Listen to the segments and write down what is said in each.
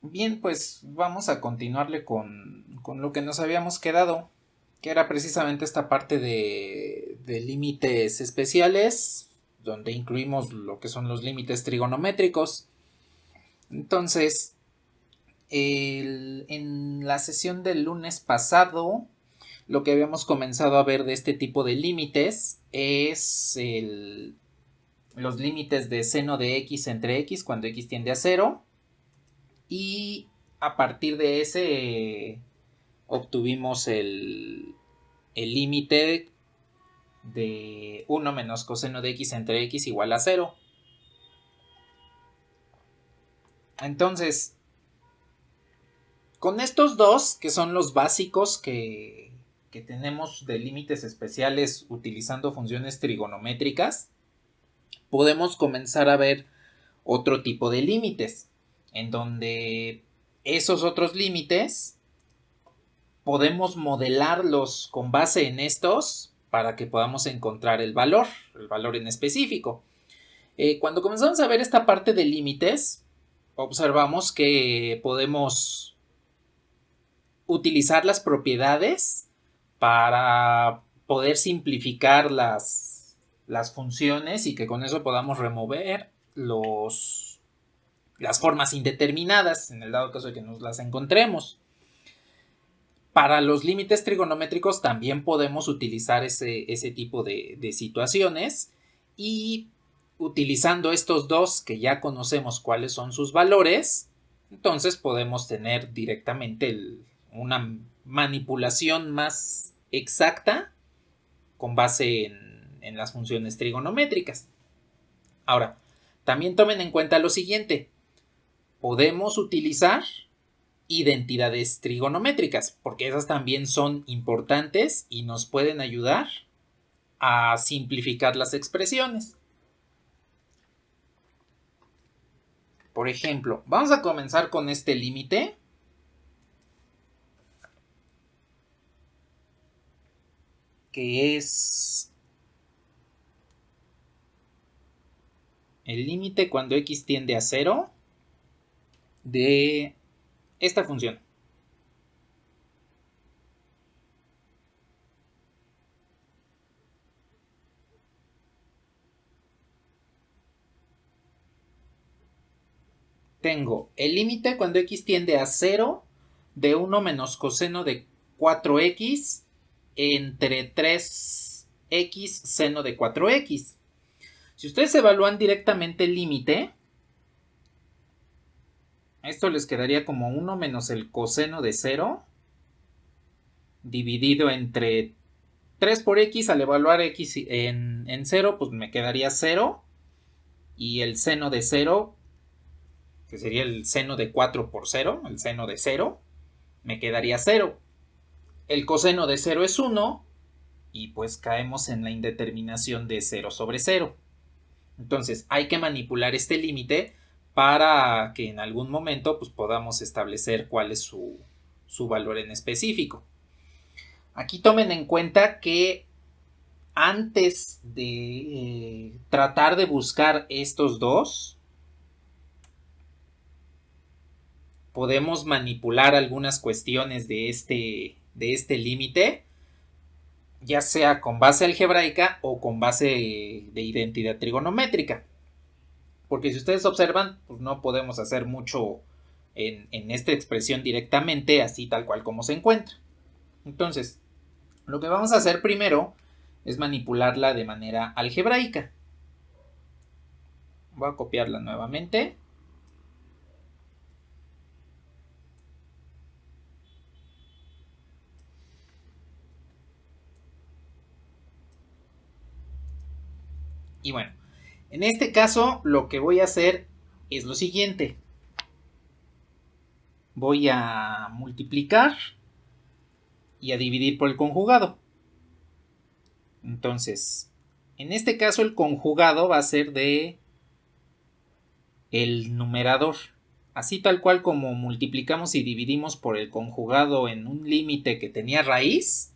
Bien, pues vamos a continuarle con lo que nos habíamos quedado, que era precisamente esta parte de límites especiales, donde incluimos lo que son los límites trigonométricos. Entonces, en la sesión del lunes pasado, lo que habíamos comenzado a ver de este tipo de límites es los límites de seno de x entre x cuando x tiende a cero. Y a partir de ese obtuvimos el límite de 1 menos coseno de x entre x igual a cero. Entonces, con estos dos, que son los básicos que tenemos de límites especiales utilizando funciones trigonométricas, podemos comenzar a ver otro tipo de límites, en donde esos otros límites podemos modelarlos con base en estos para que podamos encontrar el valor en específico. Cuando comenzamos a ver esta parte de límites, observamos que podemos utilizar las propiedades para poder simplificar las funciones y que con eso podamos remover las formas indeterminadas en el dado caso de que nos las encontremos. Para los límites trigonométricos también podemos utilizar ese tipo de situaciones y utilizando estos dos que ya conocemos cuáles son sus valores, entonces podemos tener directamente una manipulación más exacta con base en las funciones trigonométricas. Ahora, también tomen en cuenta lo siguiente, podemos utilizar identidades trigonométricas, porque esas también son importantes y nos pueden ayudar a simplificar las expresiones. Por ejemplo, vamos a comenzar con este límite. Que es el límite cuando x tiende a 0 de esta función. Tengo el límite cuando x tiende a 0 de 1 menos coseno de 4x entre 3x seno de 4x. Si ustedes evalúan directamente el límite, esto les quedaría como 1 menos el coseno de 0 dividido entre 3 por x. Al evaluar x en 0, pues me quedaría 0. Y el seno de 0, que sería el seno de 4 por 0, el seno de 0, me quedaría 0. El coseno de 0 es 1 y pues caemos en la indeterminación de 0 sobre 0. Entonces hay que manipular este límite para que en algún momento pues, podamos establecer cuál es su valor en específico. Aquí tomen en cuenta que antes de tratar de buscar estos dos, podemos manipular algunas cuestiones de este límite, ya sea con base algebraica o con base de identidad trigonométrica. Porque si ustedes observan, pues no podemos hacer mucho en esta expresión directamente, así tal cual como se encuentra. Entonces, lo que vamos a hacer primero es manipularla de manera algebraica. Voy a copiarla nuevamente. Y bueno, en este caso lo que voy a hacer es lo siguiente. Voy a multiplicar y a dividir por el conjugado. Entonces, en este caso el conjugado va a ser de el numerador. Así tal cual como multiplicamos y dividimos por el conjugado en un límite que tenía raíz,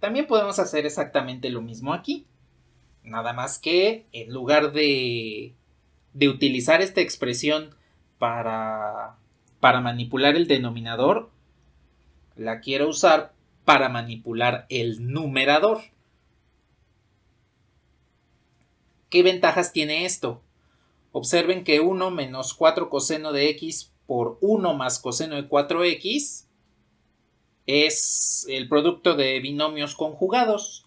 también podemos hacer exactamente lo mismo aquí. Nada más que en lugar de utilizar esta expresión para para manipular el denominador, la quiero usar para manipular el numerador. ¿Qué ventajas tiene esto? Observen que 1 menos 4 coseno de x por 1 más coseno de 4x es el producto de binomios conjugados.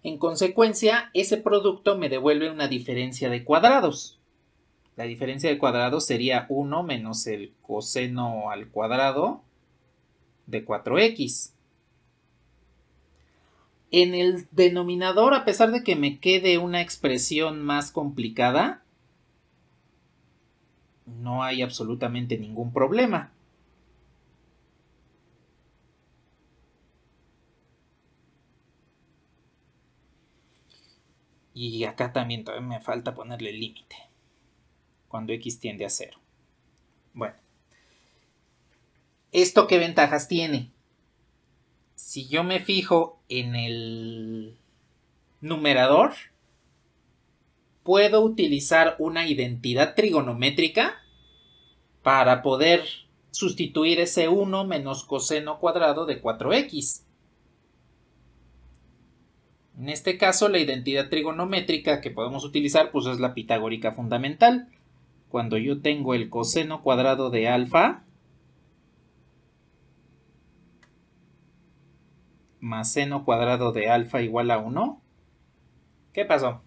En consecuencia, ese producto me devuelve una diferencia de cuadrados. La diferencia de cuadrados sería 1 menos el coseno al cuadrado de 4x. En el denominador, a pesar de que me quede una expresión más complicada, no hay absolutamente ningún problema. Y acá también todavía me falta ponerle el límite, cuando x tiende a 0. Bueno, ¿esto qué ventajas tiene? Si yo me fijo en el numerador, puedo utilizar una identidad trigonométrica para poder sustituir ese 1 menos coseno cuadrado de 4x. En este caso, la identidad trigonométrica que podemos utilizar pues es la pitagórica fundamental. Cuando yo tengo el coseno cuadrado de alfa más seno cuadrado de alfa igual a 1. ¿Qué pasó?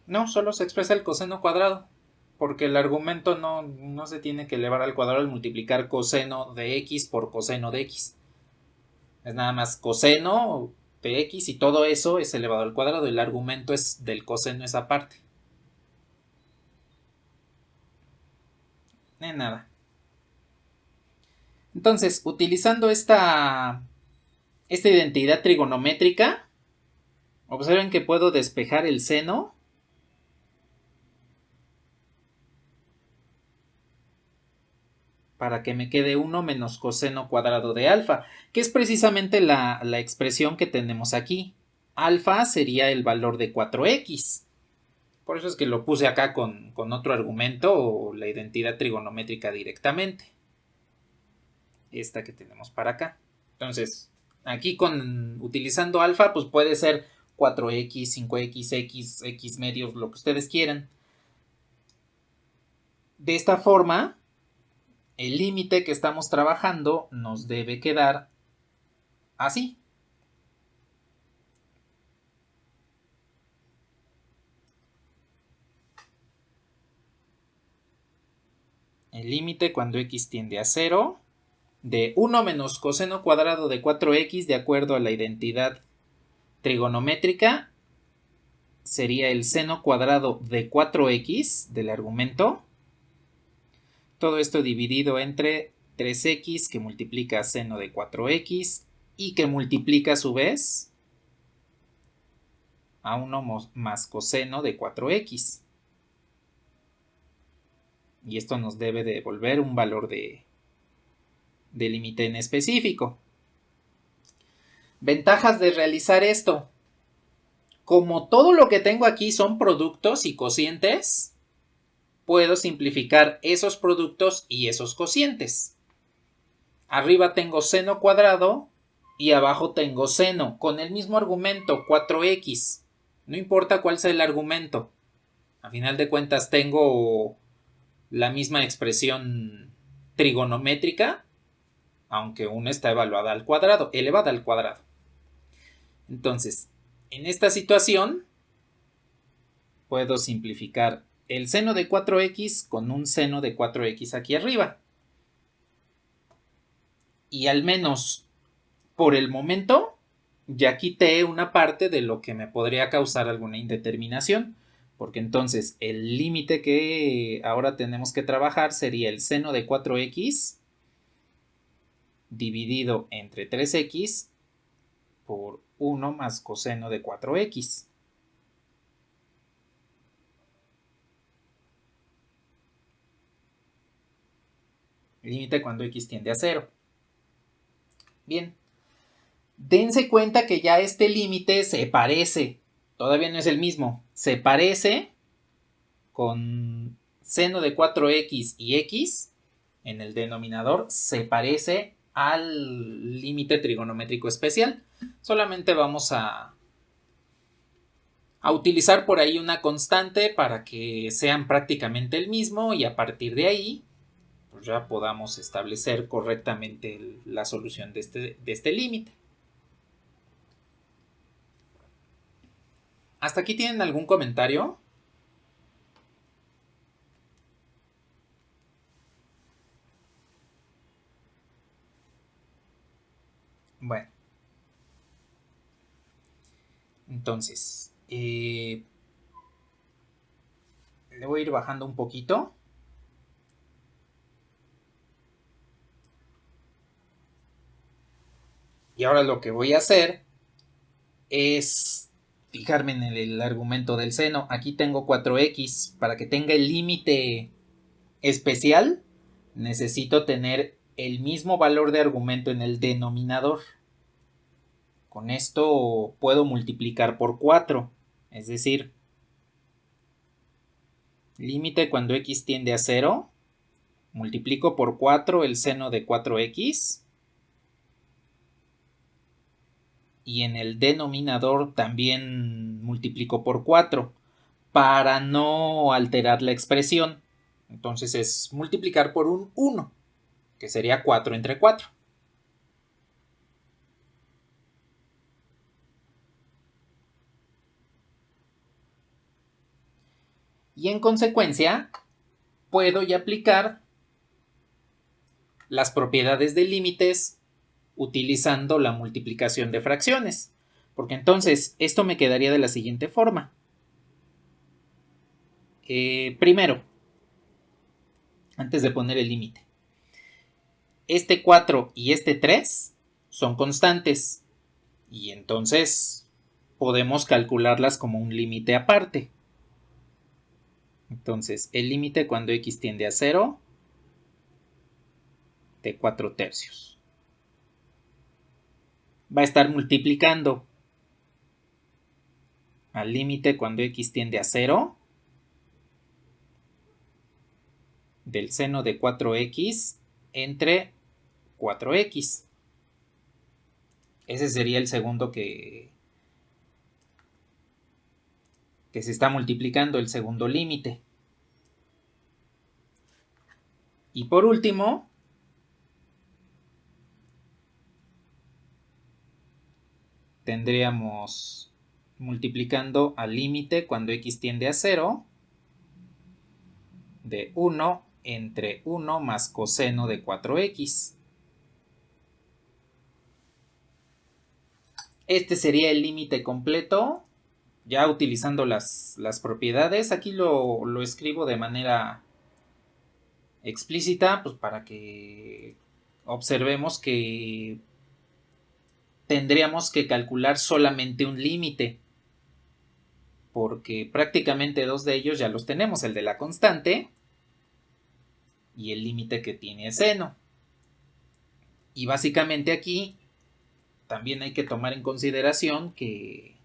No, solo se expresa el coseno cuadrado, porque el argumento no se tiene que elevar al cuadrado al multiplicar coseno de x por coseno de x. Es nada más coseno de x y todo eso es elevado al cuadrado. El argumento es del coseno esa parte. Nada. Entonces, utilizando esta identidad trigonométrica, observen que puedo despejar el seno para que me quede 1 menos coseno cuadrado de alfa, que es precisamente la expresión que tenemos aquí. Alfa sería el valor de 4x. Por eso es que lo puse acá con otro argumento o la identidad trigonométrica directamente. Esta que tenemos para acá. Entonces, aquí utilizando alfa, pues puede ser 4x, 5x, x medios, lo que ustedes quieran. De esta forma, el límite que estamos trabajando nos debe quedar así. El límite cuando x tiende a 0 de 1 menos coseno cuadrado de 4x de acuerdo a la identidad trigonométrica sería el seno cuadrado de 4x del argumento. Todo esto dividido entre 3x que multiplica seno de 4x y que multiplica a su vez a 1 más coseno de 4x. Y esto nos debe devolver un valor de límite en específico. Ventajas de realizar esto. Como todo lo que tengo aquí son productos y cocientes, puedo simplificar esos productos y esos cocientes. Arriba tengo seno cuadrado y abajo tengo seno, con el mismo argumento, 4x. No importa cuál sea el argumento. A final de cuentas tengo la misma expresión trigonométrica, aunque una está elevada al cuadrado. Entonces, en esta situación, puedo simplificar el seno de 4x con un seno de 4x aquí arriba. Y al menos por el momento, ya quité una parte de lo que me podría causar alguna indeterminación. Porque entonces el límite que ahora tenemos que trabajar sería el seno de 4x dividido entre 3x por 1 más coseno de 4x. Límite cuando x tiende a 0. Bien. Dense cuenta que ya este límite se parece, todavía no es el mismo, se parece con seno de 4x y x en el denominador, se parece al límite trigonométrico especial. Solamente vamos a utilizar por ahí una constante para que sean prácticamente el mismo y a partir de ahí pues ya podamos establecer correctamente la solución de este límite. ¿Hasta aquí tienen algún comentario? Bueno, entonces le voy a ir bajando un poquito. Y ahora lo que voy a hacer es fijarme en el argumento del seno. Aquí tengo 4x. Para que tenga el límite especial, necesito tener el mismo valor de argumento en el denominador. Con esto puedo multiplicar por 4. Es decir, límite cuando x tiende a 0. Multiplico por 4 el seno de 4x. Y en el denominador también multiplico por 4 para no alterar la expresión. Entonces es multiplicar por un 1, que sería 4 entre 4. Y en consecuencia, puedo ya aplicar las propiedades de límites utilizando la multiplicación de fracciones. Porque entonces esto me quedaría de la siguiente forma. Primero, antes de poner el límite, este 4 y este 3 son constantes y entonces podemos calcularlas como un límite aparte. Entonces, el límite cuando x tiende a 0 de 4 tercios. Va a estar multiplicando al límite cuando x tiende a 0 del seno de 4x entre 4x. Ese sería el segundo que se está multiplicando, el segundo límite. Y por último, tendríamos multiplicando al límite cuando x tiende a 0 de 1 entre 1 más coseno de 4x. Este sería el límite completo, ya utilizando las propiedades. Aquí lo escribo de manera explícita, pues para que observemos que tendríamos que calcular solamente un límite, porque prácticamente dos de ellos ya los tenemos, el de la constante y el límite que tiene el seno. Y básicamente aquí también hay que tomar en consideración que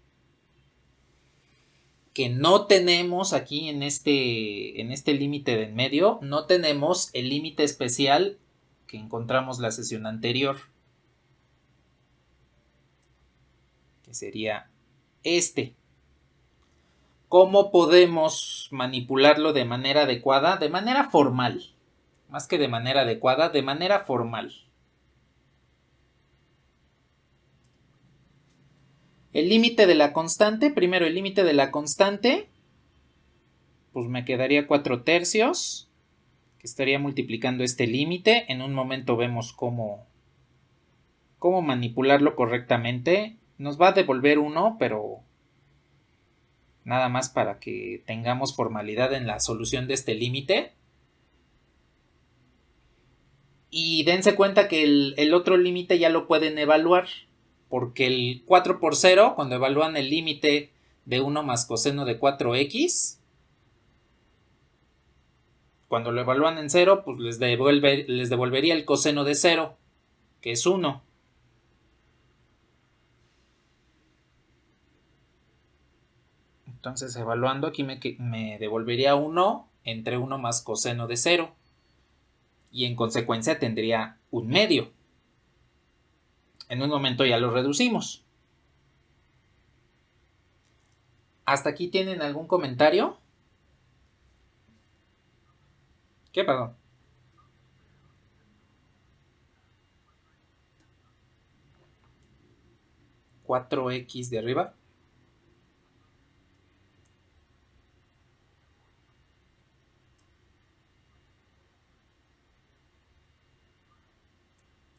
no tenemos aquí en este límite de en medio, no tenemos el límite especial que encontramos la sesión anterior, que sería este. ¿Cómo podemos manipularlo de manera adecuada? De manera formal, más que de manera adecuada, de manera formal. El límite de la constante, primero el límite de la constante, pues me quedaría 4 tercios, que estaría multiplicando este límite. En un momento vemos cómo manipularlo correctamente. Nos va a devolver 1, pero nada más para que tengamos formalidad en la solución de este límite. Y dense cuenta que el otro límite ya lo pueden evaluar, porque el 4 por 0, cuando evalúan el límite de 1 más coseno de 4x, cuando lo evalúan en 0, pues les devolvería el coseno de 0, que es 1. Entonces, evaluando, aquí me devolvería 1 entre 1 más coseno de 0. Y en consecuencia tendría un medio. En un momento ya lo reducimos. ¿Hasta aquí tienen algún comentario? ¿Qué, perdón? ¿4x de arriba?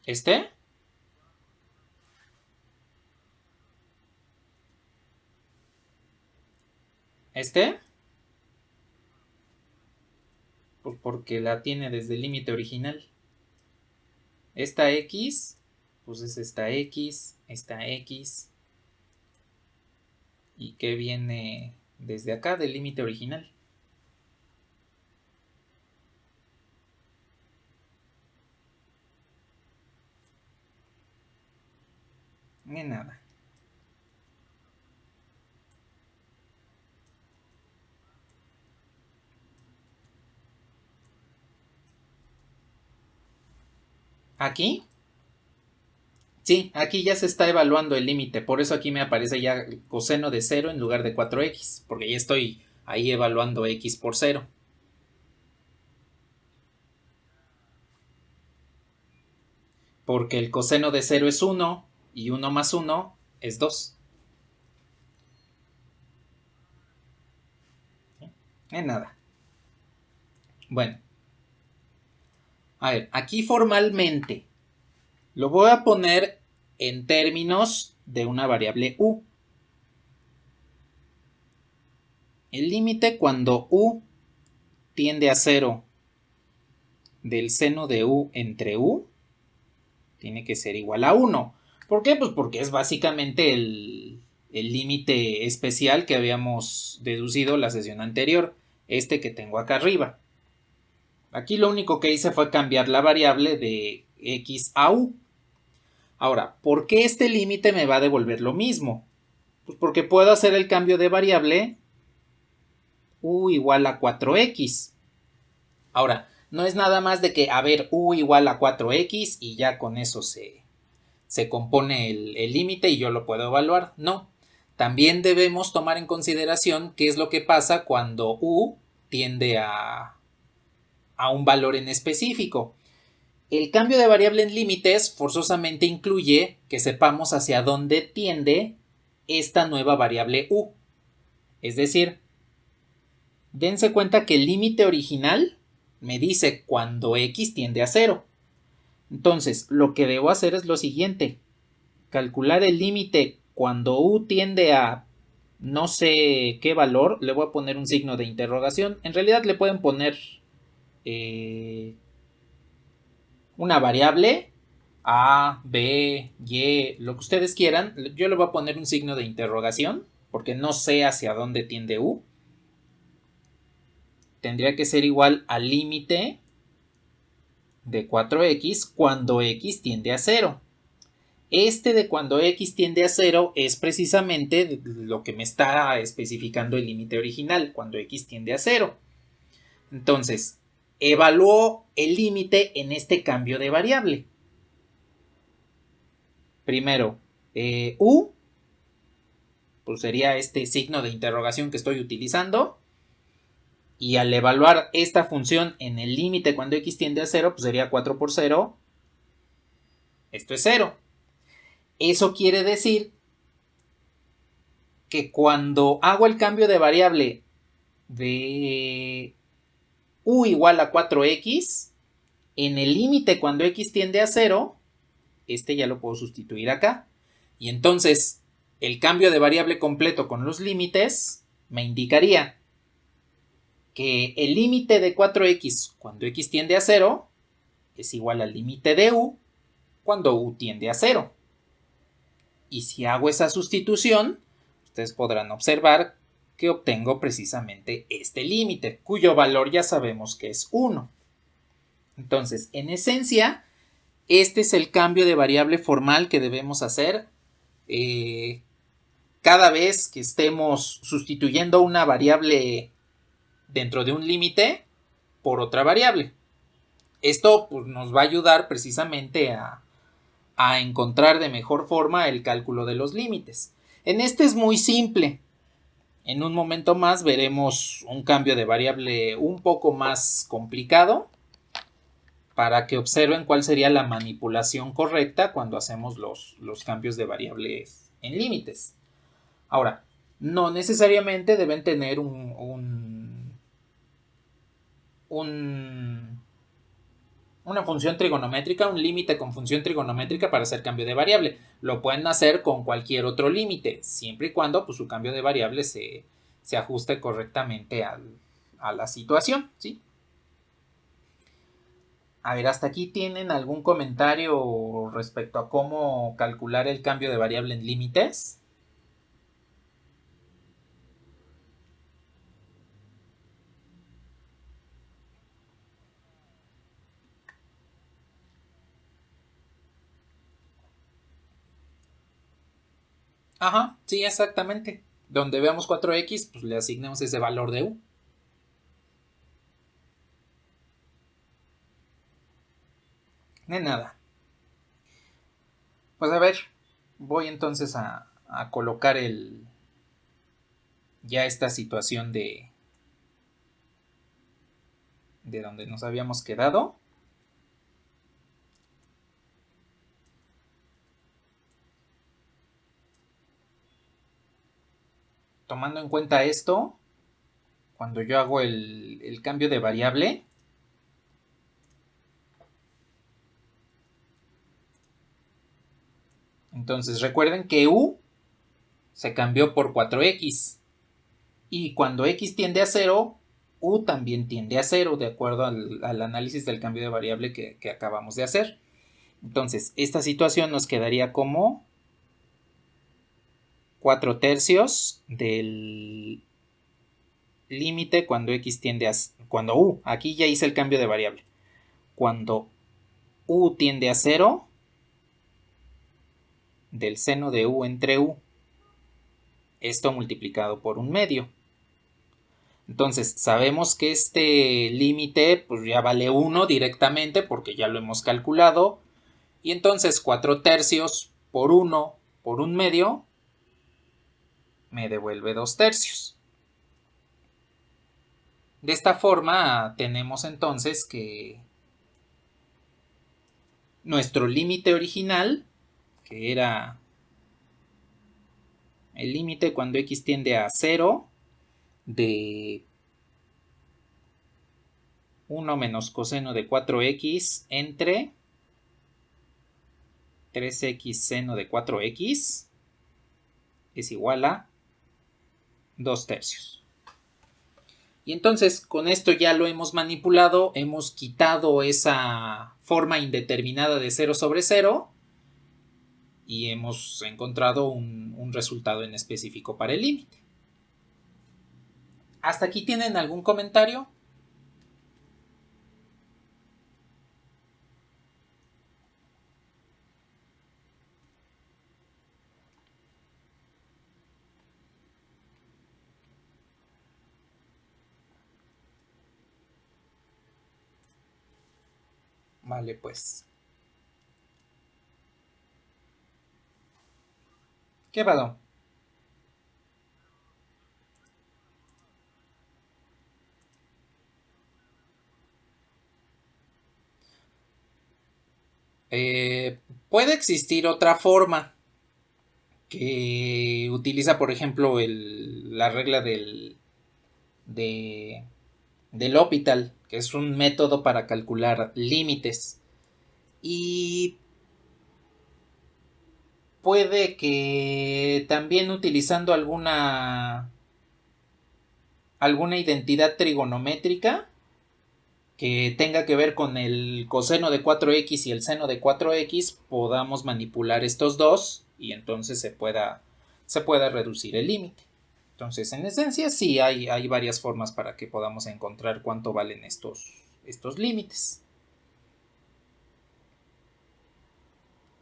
¿Este? ¿Este? Pues porque la tiene desde el límite original. Esta x, pues es esta x. ¿Y qué viene desde acá del límite original? Ni nada. ¿Aquí? Sí, aquí ya se está evaluando el límite, por eso aquí me aparece ya coseno de 0 en lugar de 4x, porque ya estoy ahí evaluando x por 0. Porque el coseno de 0 es 1 y 1 más 1 es 2. En nada. Bueno, a ver, aquí formalmente lo voy a poner en términos de una variable u. El límite cuando u tiende a 0 del seno de u entre u tiene que ser igual a 1. ¿Por qué? Pues porque es básicamente el límite especial que habíamos deducido la sesión anterior, este que tengo acá arriba. Aquí lo único que hice fue cambiar la variable de x a u. Ahora, ¿por qué este límite me va a devolver lo mismo? Pues porque puedo hacer el cambio de variable u igual a 4x. Ahora, no es nada más de que, a ver, u igual a 4x y ya con eso se compone el límite y yo lo puedo evaluar. No, también debemos tomar en consideración qué es lo que pasa cuando u tiende a un valor en específico. El cambio de variable en límites forzosamente incluye que sepamos hacia dónde tiende esta nueva variable u. Es decir, dense cuenta que el límite original me dice cuando x tiende a 0. Entonces, lo que debo hacer es lo siguiente. Calcular el límite cuando u tiende a no sé qué valor. Le voy a poner un signo de interrogación. En realidad le pueden poner una variable a, b, y, lo que ustedes quieran. Yo le voy a poner un signo de interrogación porque no sé hacia dónde tiende u. Tendría que ser igual al límite de 4x cuando x tiende a 0. Este de cuando x tiende a 0 es precisamente lo que me está especificando el límite original, cuando x tiende a 0. Entonces, evalúo el límite en este cambio de variable. Primero, u, pues sería este signo de interrogación que estoy utilizando. Y al evaluar esta función en el límite cuando x tiende a 0, pues sería 4 por 0. Esto es 0. Eso quiere decir que cuando hago el cambio de variable de u igual a 4x, en el límite cuando x tiende a 0, este ya lo puedo sustituir acá. Y entonces el cambio de variable completo con los límites me indicaría que el límite de 4x cuando x tiende a 0 es igual al límite de u cuando u tiende a 0. Y si hago esa sustitución, ustedes podrán observar que obtengo precisamente este límite, cuyo valor ya sabemos que es 1. Entonces, en esencia, este es el cambio de variable formal que debemos hacer cada vez que estemos sustituyendo una variable dentro de un límite por otra variable. Esto pues, nos va a ayudar precisamente a encontrar de mejor forma el cálculo de los límites. En este es muy simple. En un momento más veremos un cambio de variable un poco más complicado para que observen cuál sería la manipulación correcta cuando hacemos los cambios de variables en límites. Ahora, no necesariamente deben tener una función trigonométrica, un límite con función trigonométrica para hacer cambio de variable. Lo pueden hacer con cualquier otro límite, siempre y cuando pues, su cambio de variable se ajuste correctamente a la situación, ¿sí? A ver, ¿hasta aquí tienen algún comentario respecto a cómo calcular el cambio de variable en límites? Ajá, sí, exactamente. Donde veamos 4x, pues le asignemos ese valor de u. De nada. Pues a ver, voy entonces a colocar ya esta situación de donde nos habíamos quedado. Tomando en cuenta esto, cuando yo hago el cambio de variable, entonces recuerden que u se cambió por 4x. Y cuando x tiende a 0, u también tiende a 0, de acuerdo al análisis del cambio de variable que acabamos de hacer. Entonces, esta situación nos quedaría como 4/3 del límite cuando x tiende a... Cuando u, aquí ya hice el cambio de variable. Cuando u tiende a 0, del seno de u entre u. Esto multiplicado por 1/2. Entonces, sabemos que este límite pues ya vale 1 directamente porque ya lo hemos calculado. Y entonces 4/3 por 1 por 1/2 me devuelve 2/3. De esta forma tenemos entonces que nuestro límite original, que era el límite cuando x tiende a 0 de 1 menos coseno de 4x entre 3x seno de 4x es igual a 2/3. Y entonces con esto ya lo hemos manipulado, hemos quitado esa forma indeterminada de 0 sobre 0 y hemos encontrado un resultado en específico para el límite. ¿Hasta aquí tienen algún comentario? Vale, pues. ¿Qué pasó? Puede existir otra forma que utiliza, por ejemplo, la regla de, del L'Hopital, que es un método para calcular límites. Y puede que también utilizando alguna identidad trigonométrica que tenga que ver con el coseno de 4x y el seno de 4x, podamos manipular estos dos y entonces se pueda reducir el límite. Entonces, en esencia, sí hay varias formas para que podamos encontrar cuánto valen estos límites.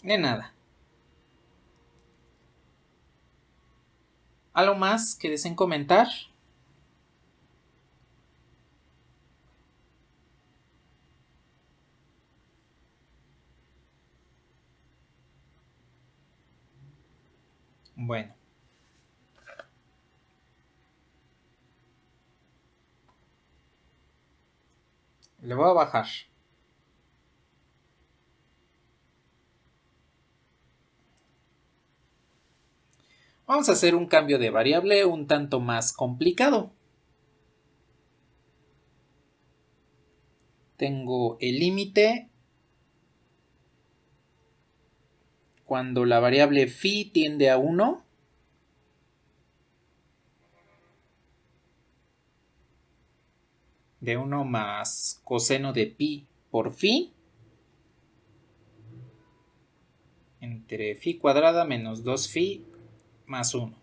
De nada. ¿Algo más que deseen comentar? Bueno. Le voy a bajar. Vamos a hacer un cambio de variable un tanto más complicado. Tengo el límite cuando la variable phi tiende a 1. De 1 más coseno de pi por phi. Entre phi cuadrada menos 2 phi más 1.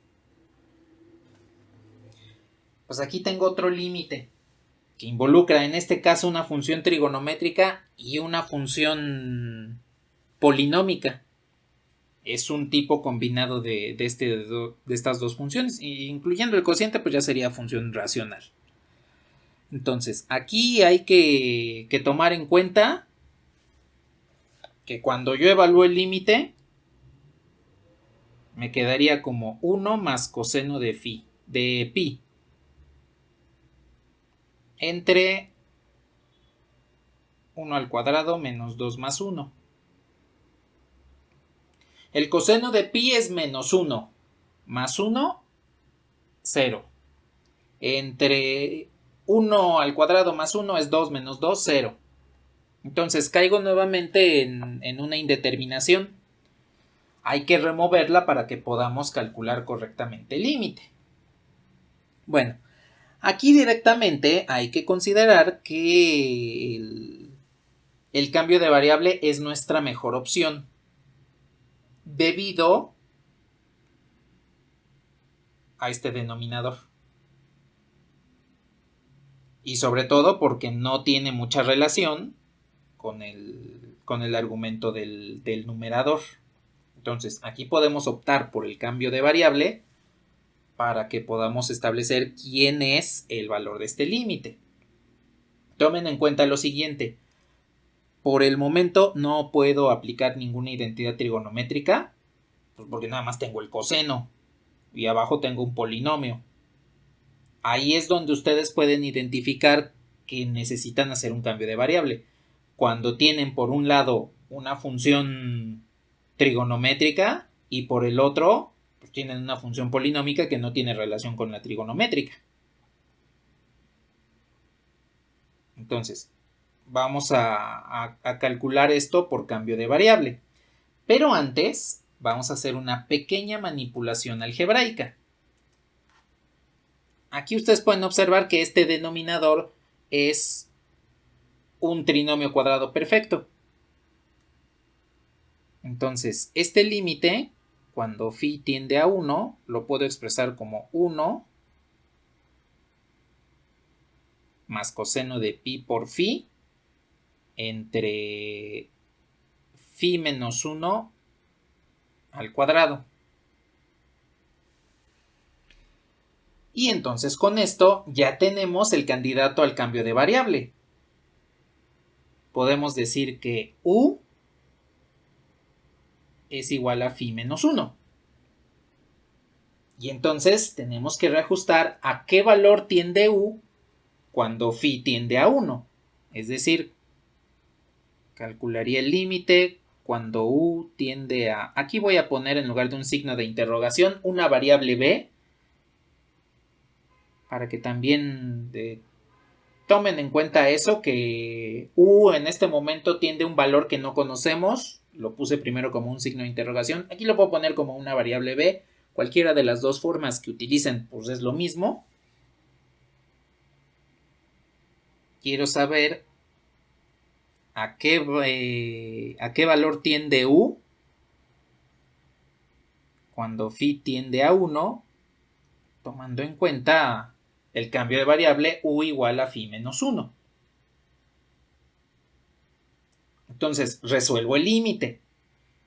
Pues aquí tengo otro límite que involucra en este caso una función trigonométrica y una función polinómica. Es un tipo combinado de estas dos funciones, incluyendo el cociente, pues ya sería función racional. Entonces, aquí hay que tomar en cuenta que cuando yo evalúo el límite, me quedaría como 1 más coseno de pi entre 1 al cuadrado menos 2 más 1. El coseno de pi es menos 1, más 1, 0. Entre 1 al cuadrado más 1 es 2 menos 2, 0. Entonces caigo nuevamente en una indeterminación. Hay que removerla para que podamos calcular correctamente el límite. Bueno, aquí directamente hay que considerar que el cambio de variable es nuestra mejor opción, debido a este denominador. Y sobre todo porque no tiene mucha relación con el argumento del numerador. Entonces, aquí podemos optar por el cambio de variable para que podamos establecer quién es el valor de este límite. Tomen en cuenta lo siguiente. Por el momento no puedo aplicar ninguna identidad trigonométrica, pues porque nada más tengo el coseno y abajo tengo un polinomio. Ahí es donde ustedes pueden identificar que necesitan hacer un cambio de variable. Cuando tienen por un lado una función trigonométrica y por el otro pues tienen una función polinómica que no tiene relación con la trigonométrica. Entonces, vamos a calcular esto por cambio de variable. Pero antes, vamos a hacer una pequeña manipulación algebraica. Aquí ustedes pueden observar que este denominador es un trinomio cuadrado perfecto. Entonces, este límite, cuando phi tiende a 1, lo puedo expresar como 1 más coseno de pi por phi entre phi menos 1 al cuadrado. Y entonces con esto ya tenemos el candidato al cambio de variable. Podemos decir que u es igual a phi menos 1. Y entonces tenemos que reajustar a qué valor tiende u cuando phi tiende a 1. Es decir, calcularía el límite cuando u tiende a... Aquí voy a poner en lugar de un signo de interrogación una variable b para que también tomen en cuenta eso, que u en este momento tiende a un valor que no conocemos. Lo puse primero como un signo de interrogación. Aquí lo puedo poner como una variable b. Cualquiera de las dos formas que utilicen pues es lo mismo. Quiero saber a qué valor tiende u cuando phi tiende a 1, tomando en cuenta el cambio de variable u igual a phi menos 1. Entonces resuelvo el límite.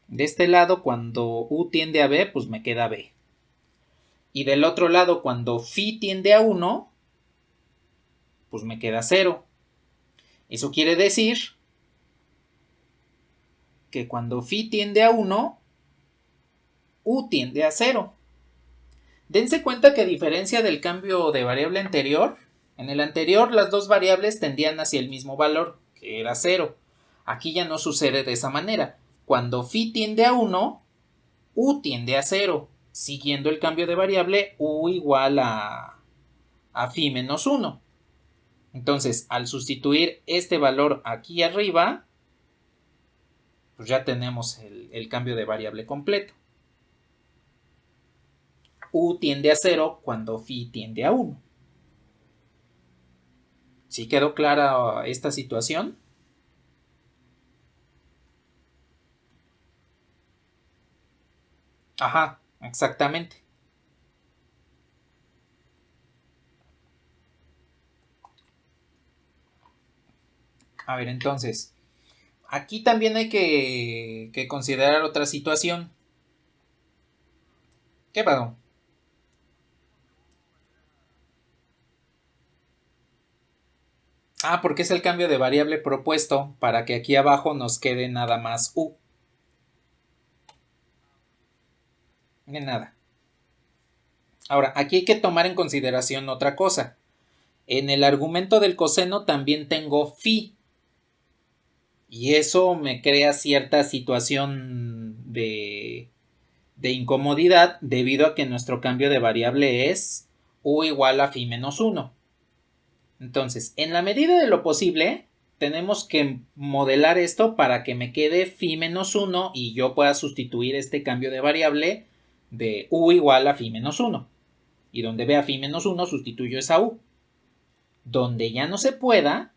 De este lado, cuando u tiende a b, pues me queda b. Y del otro lado, cuando phi tiende a 1, pues me queda 0. Eso quiere decir que cuando phi tiende a 1, u tiende a 0. Dense cuenta que a diferencia del cambio de variable anterior, en el anterior las dos variables tendían hacia el mismo valor, que era 0. Aquí ya no sucede de esa manera. Cuando phi tiende a 1, u tiende a 0, siguiendo el cambio de variable u igual a phi menos 1. Entonces, al sustituir este valor aquí arriba, pues ya tenemos el cambio de variable completo. U tiende a 0 cuando phi tiende a 1. ¿Sí quedó clara esta situación? Ajá, exactamente. A ver, entonces, aquí también hay que considerar otra situación. ¿Qué pasó? Ah, porque es el cambio de variable propuesto para que aquí abajo nos quede nada más u. Ni nada. Ahora, aquí hay que tomar en consideración otra cosa. En el argumento del coseno también tengo phi. Y eso me crea cierta situación de incomodidad debido a que nuestro cambio de variable es u igual a phi menos 1. Entonces, en la medida de lo posible, tenemos que modelar esto para que me quede phi menos 1 y yo pueda sustituir este cambio de variable de u igual a phi menos 1. Y donde vea phi menos 1 sustituyo esa u. Donde ya no se pueda,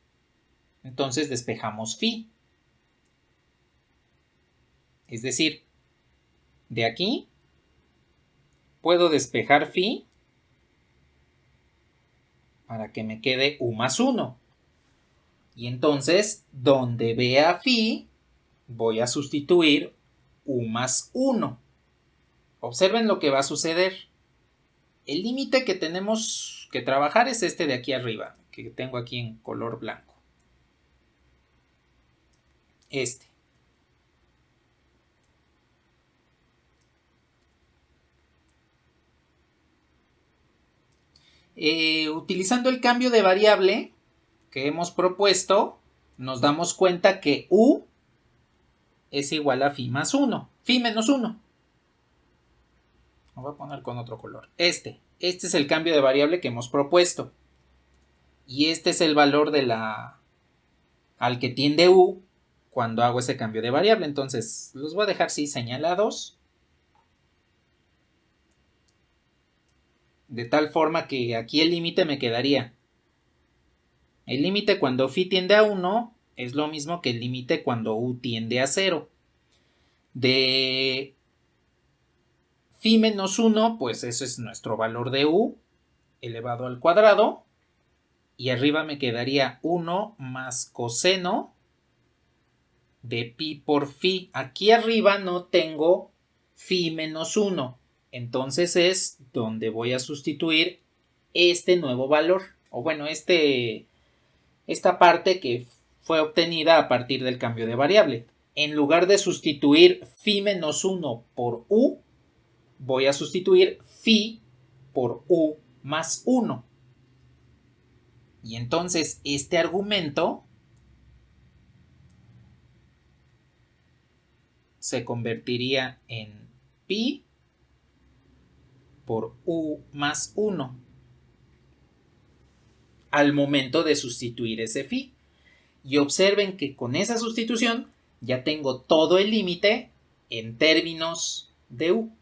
entonces despejamos phi. Es decir, de aquí puedo despejar phi para que me quede u más 1. Y entonces, donde vea phi, voy a sustituir u más 1. Observen lo que va a suceder. El límite que tenemos que trabajar es este de aquí arriba, que tengo aquí en color blanco. Este. Utilizando el cambio de variable que hemos propuesto, nos damos cuenta que u es igual a phi más 1, phi menos 1. Lo voy a poner con otro color. Este es el cambio de variable que hemos propuesto. Y este es el valor de al que tiende u cuando hago ese cambio de variable. Entonces, los voy a dejar así señalados. De tal forma que aquí el límite me quedaría. El límite cuando phi tiende a 1 es lo mismo que el límite cuando u tiende a 0. De phi menos 1, pues eso es nuestro valor de u elevado al cuadrado. Y arriba me quedaría 1 más coseno de pi por phi. Aquí arriba no tengo phi menos 1. Entonces es donde voy a sustituir este nuevo valor. O bueno, esta parte que fue obtenida a partir del cambio de variable. En lugar de sustituir phi menos 1 por u, voy a sustituir phi por u más 1. Y entonces este argumento se convertiría en pi por u más 1 al momento de sustituir ese phi. Y observen que con esa sustitución ya tengo todo el límite en términos de u.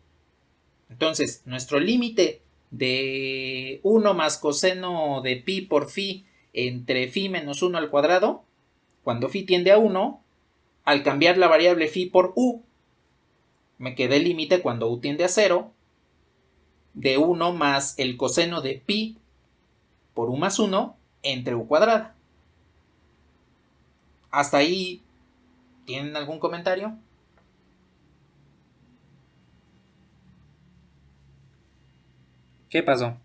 Entonces, nuestro límite de 1 más coseno de pi por phi entre phi menos 1 al cuadrado, cuando phi tiende a 1, al cambiar la variable phi por u, me queda el límite cuando u tiende a 0, de 1 más el coseno de pi por u más 1 entre u cuadrada. ¿Hasta ahí tienen algún comentario? ¿Qué pasó?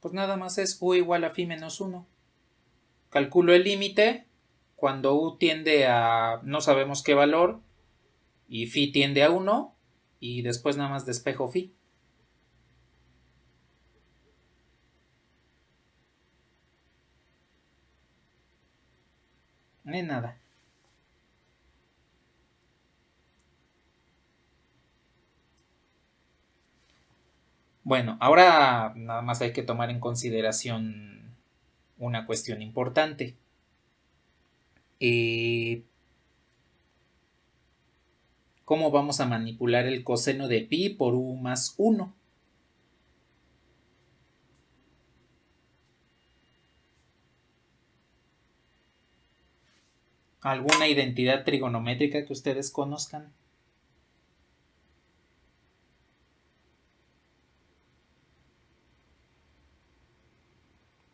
Pues nada más es u igual a phi menos 1. Calculo el límite cuando u tiende a no sabemos qué valor y phi tiende a 1 y después nada más despejo phi. Nada. Bueno, ahora nada más hay que tomar en consideración una cuestión importante. ¿Cómo vamos a manipular el coseno de pi por u más 1? ¿Alguna identidad trigonométrica que ustedes conozcan?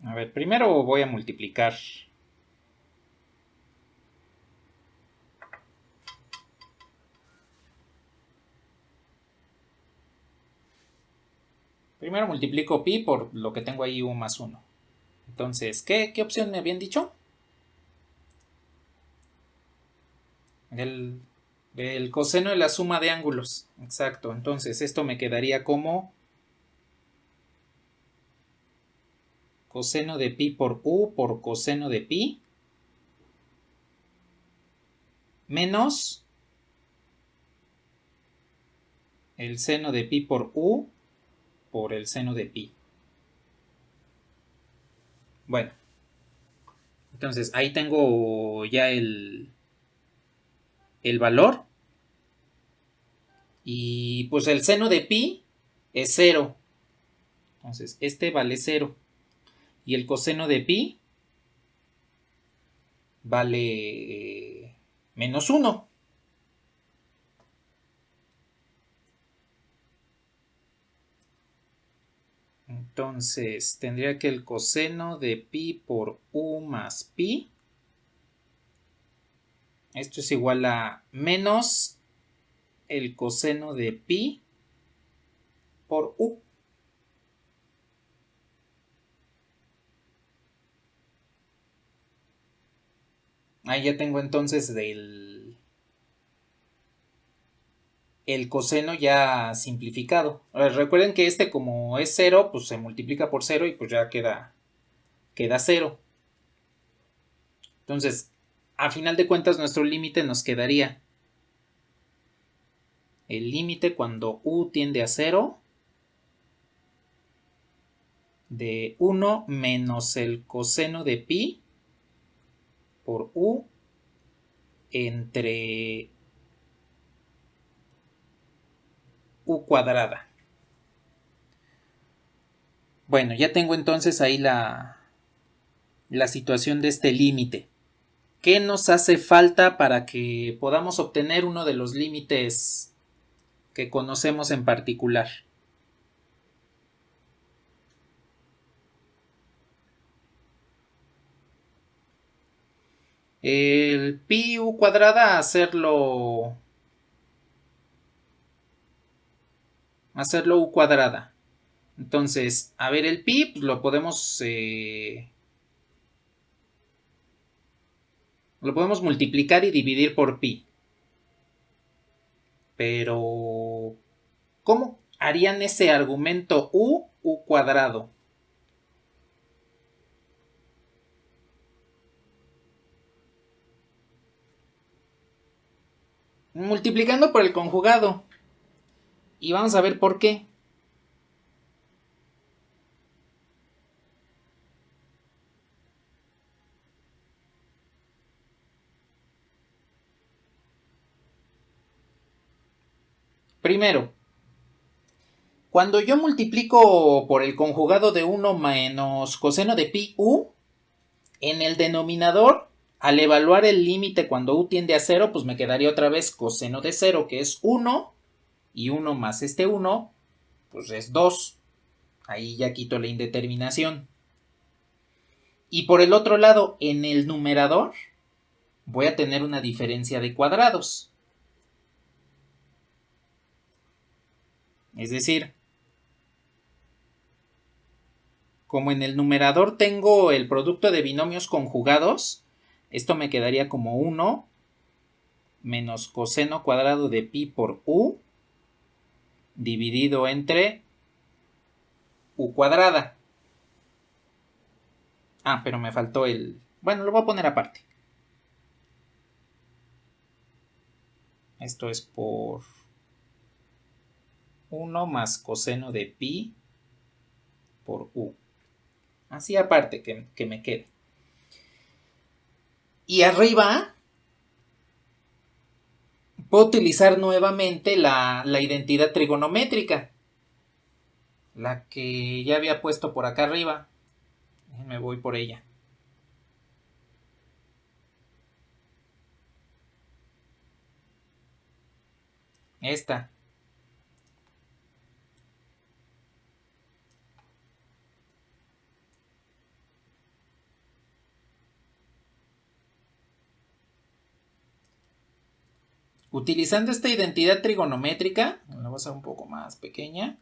A ver, primero voy a multiplicar. Primero multiplico pi por lo que tengo ahí u más 1. Entonces, ¿qué opción me habían dicho? El coseno de la suma de ángulos. Exacto. Entonces, esto me quedaría como coseno de pi por u por coseno de pi menos el seno de pi por u por el seno de pi. Bueno, entonces ahí tengo ya el valor. Y pues el seno de pi es 0. Entonces este vale 0. Y el coseno de pi vale menos 1. Entonces tendría que el coseno de pi por u más pi, esto es igual a menos el coseno de pi por u. Ahí ya tengo entonces el coseno ya simplificado. Recuerden que este como es 0, pues se multiplica por 0 y pues ya queda 0. Entonces, a final de cuentas nuestro límite nos quedaría el límite cuando u tiende a 0 de 1 menos el coseno de pi por u entre u cuadrada. Bueno, ya tengo entonces ahí la situación de este límite. ¿Qué nos hace falta para que podamos obtener uno de los límites que conocemos en particular? El pi u cuadrada hacerlo u cuadrada. Entonces, a ver, el pi pues, lo podemos multiplicar y dividir por pi. Pero, ¿cómo harían ese argumento u cuadrado? Multiplicando por el conjugado. Y vamos a ver por qué. Primero, cuando yo multiplico por el conjugado de 1 menos coseno de pi u, en el denominador, al evaluar el límite cuando u tiende a 0, pues me quedaría otra vez coseno de 0, que es 1, y 1 más este 1, pues es 2. Ahí ya quito la indeterminación. Y por el otro lado, en el numerador, voy a tener una diferencia de cuadrados. Es decir, como en el numerador tengo el producto de binomios conjugados, esto me quedaría como 1 menos coseno cuadrado de pi por u dividido entre u cuadrada. Ah, pero me faltó el... Bueno, lo voy a poner aparte. Esto es por 1 más coseno de pi por u. Así aparte que me quede. Y arriba puedo utilizar nuevamente la identidad trigonométrica. La que ya había puesto por acá arriba. Me voy por ella. Esta. Utilizando esta identidad trigonométrica, la voy a hacer un poco más pequeña.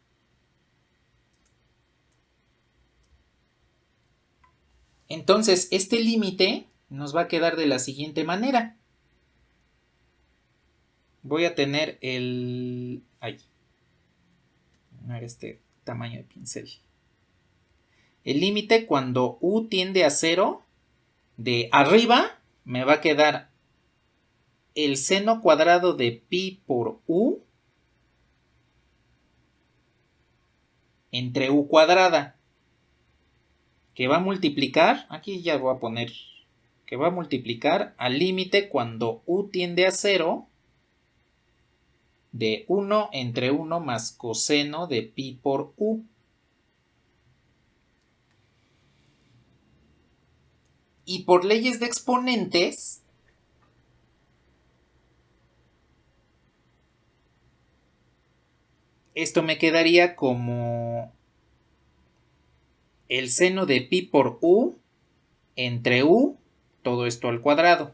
Entonces, este límite nos va a quedar de la siguiente manera. Voy a tener el... Ay, no era este tamaño de pincel. El límite cuando u tiende a 0, de arriba me va a quedar el seno cuadrado de pi por u entre u cuadrada, que va a multiplicar, aquí ya voy a poner, que va a multiplicar al límite cuando u tiende a 0 de 1 entre 1 más coseno de pi por u. Y por leyes de exponentes, esto me quedaría como el seno de pi por u entre u, todo esto al cuadrado,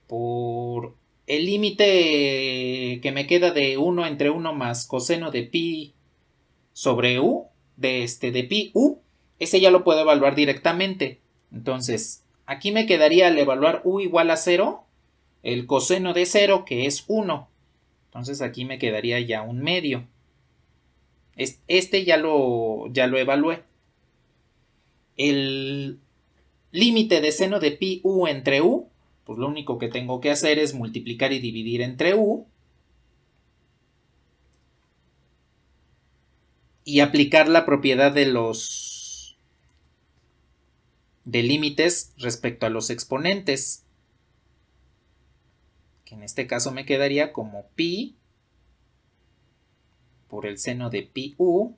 por el límite que me queda de 1 entre 1 más coseno de pi sobre u, de pi u, ese ya lo puedo evaluar directamente. Entonces, aquí me quedaría al evaluar u igual a 0, el coseno de 0, que es 1. Entonces aquí me quedaría ya un medio. Este ya lo evalué. El límite de seno de pi u entre u, pues lo único que tengo que hacer es multiplicar y dividir entre u y aplicar la propiedad de los límites respecto a los exponentes, que en este caso me quedaría como pi por el seno de pi u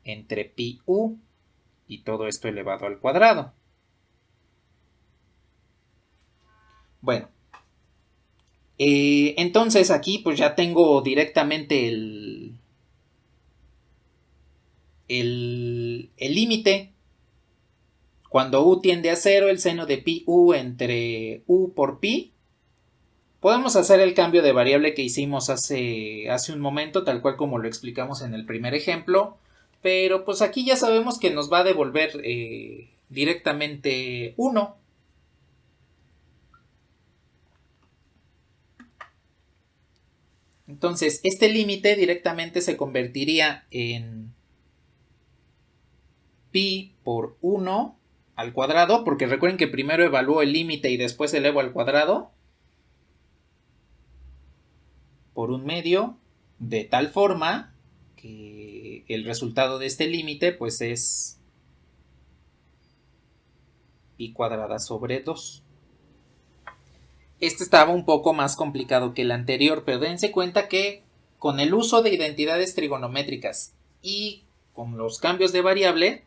entre pi u y todo esto elevado al cuadrado. Bueno, entonces aquí pues ya tengo directamente el límite. Cuando u tiende a 0, el seno de pi u entre u por pi. Podemos hacer el cambio de variable que hicimos hace un momento, tal cual como lo explicamos en el primer ejemplo. Pero pues aquí ya sabemos que nos va a devolver directamente 1. Entonces, este límite directamente se convertiría en pi por 1 al cuadrado, porque recuerden que primero evalúo el límite y después elevo al cuadrado, por un medio, de tal forma que el resultado de este límite pues es pi cuadrada sobre 2. Este estaba un poco más complicado que el anterior, pero dense cuenta que con el uso de identidades trigonométricas y con los cambios de variable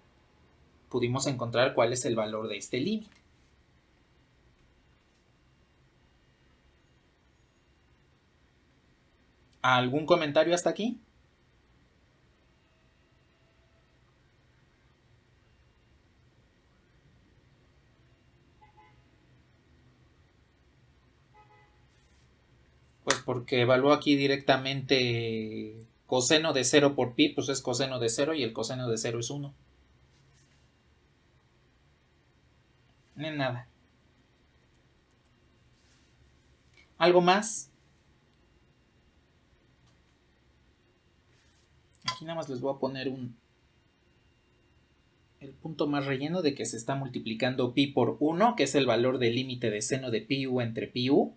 pudimos encontrar cuál es el valor de este límite. ¿Algún comentario hasta aquí? porque evalúo aquí directamente coseno de 0 por pi, pues es coseno de 0 y el coseno de 0 es 1. No es nada. ¿Algo más? Aquí nada más les voy a poner el punto más relleno de que se está multiplicando pi por 1, que es el valor del límite de seno de pi u entre pi u,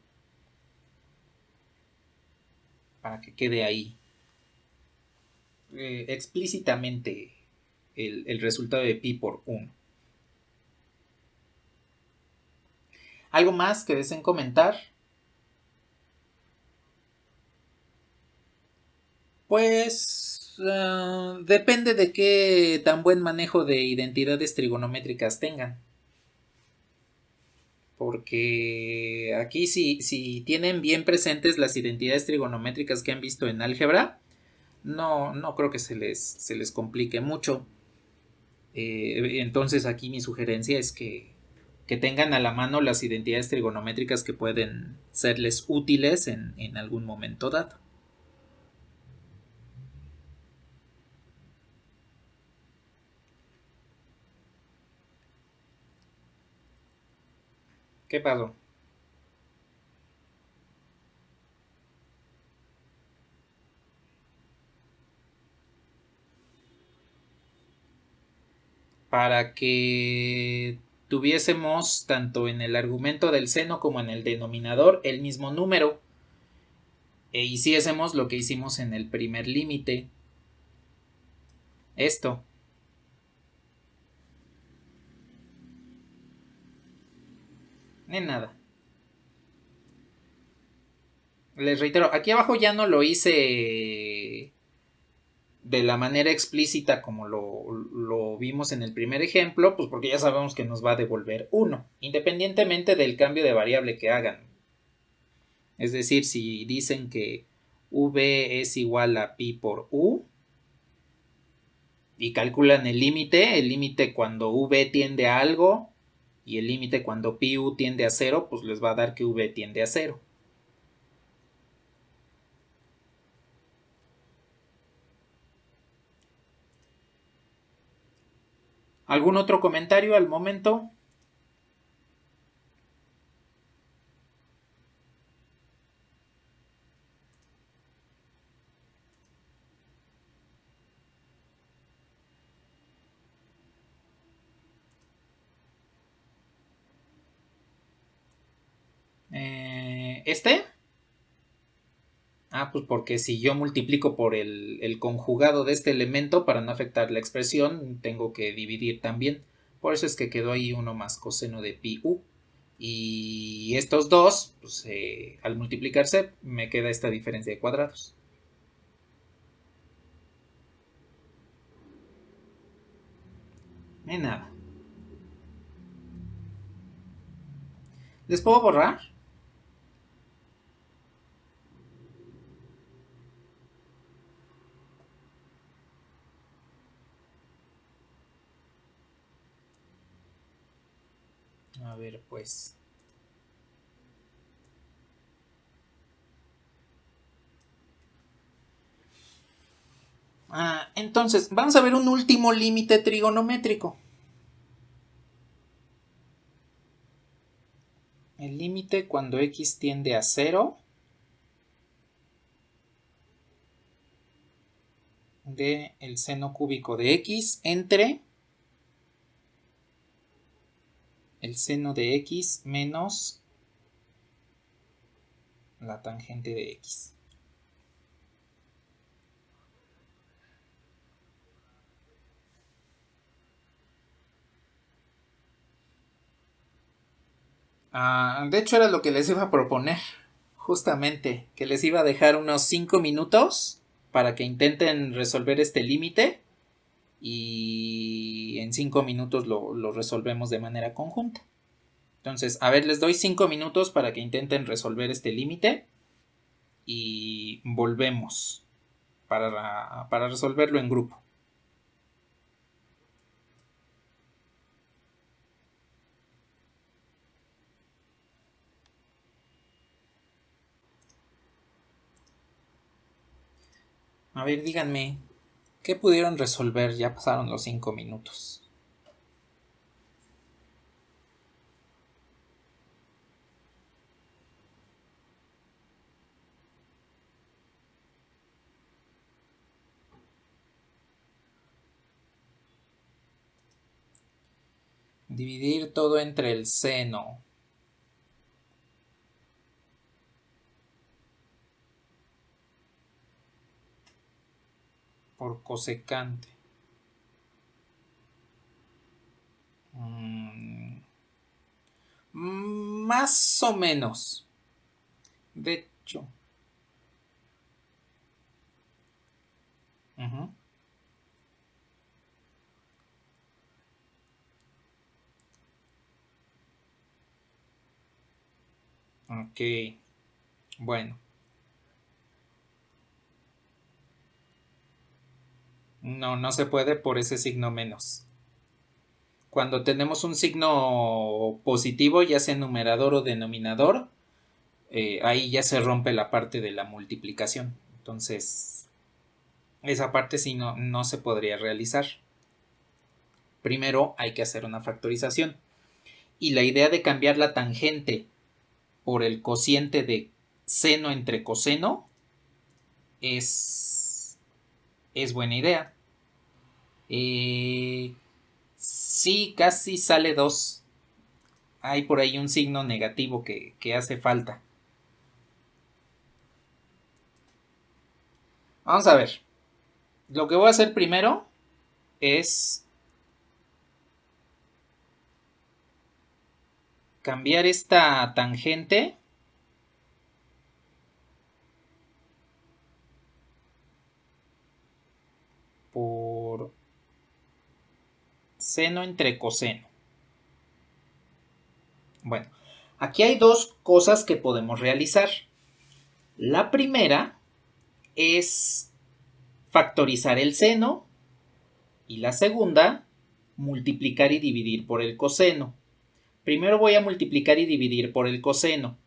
para que quede ahí explícitamente el resultado de pi por 1. ¿Algo más que deseen comentar? Pues depende de qué tan buen manejo de identidades trigonométricas tengan. Porque aquí si tienen bien presentes las identidades trigonométricas que han visto en álgebra, no creo que se les complique mucho. Entonces aquí mi sugerencia es que tengan a la mano las identidades trigonométricas que pueden serles útiles en algún momento dado. ¿Qué pasó? Para que tuviésemos tanto en el argumento del seno como en el denominador el mismo número e hiciésemos lo que hicimos en el primer límite. Esto. En nada. Les reitero, aquí abajo ya no lo hice de la manera explícita como lo vimos en el primer ejemplo, pues porque ya sabemos que nos va a devolver 1, independientemente del cambio de variable que hagan. Es decir, si dicen que v es igual a pi por u y calculan el límite cuando v tiende a algo y el límite cuando pi u tiende a 0, pues les va a dar que v tiende a 0. ¿Algún otro comentario al momento? ¿Este? Pues porque si yo multiplico por el conjugado de este elemento para no afectar la expresión, tengo que dividir también. Por eso es que quedó ahí 1 más coseno de pi u. Y estos dos, pues, al multiplicarse, me queda esta diferencia de cuadrados. Nada. ¿Les puedo borrar? A ver, pues. Entonces, vamos a ver un último límite trigonométrico. El límite cuando x tiende a 0 de el seno cúbico de x entre el seno de x menos la tangente de x. De hecho era lo que les iba a proponer, justamente, que les iba a dejar unos 5 minutos para que intenten resolver este límite y en 5 minutos lo resolvemos de manera conjunta. Entonces, a ver, les doy 5 minutos para que intenten resolver este límite y volvemos para resolverlo en grupo. A ver, díganme, ¿qué pudieron resolver? Ya pasaron los 5 minutos. Dividir todo entre el seno. Por cosecante. Más o menos. De hecho. Uh-huh. Ok. Bueno. No, no se puede por ese signo menos. Cuando tenemos un signo positivo, ya sea numerador o denominador, ahí ya se rompe la parte de la multiplicación. Entonces, esa parte sí no se podría realizar. Primero hay que hacer una factorización. Y la idea de cambiar la tangente por el cociente de seno entre coseno es buena idea. Sí, casi sale 2. Hay por ahí un signo negativo que hace falta. Vamos a ver. Lo que voy a hacer primero es cambiar esta tangente por seno entre coseno. Bueno, aquí hay dos cosas que podemos realizar. La primera es factorizar el seno y la segunda, multiplicar y dividir por el coseno. Primero voy a multiplicar y dividir por el coseno.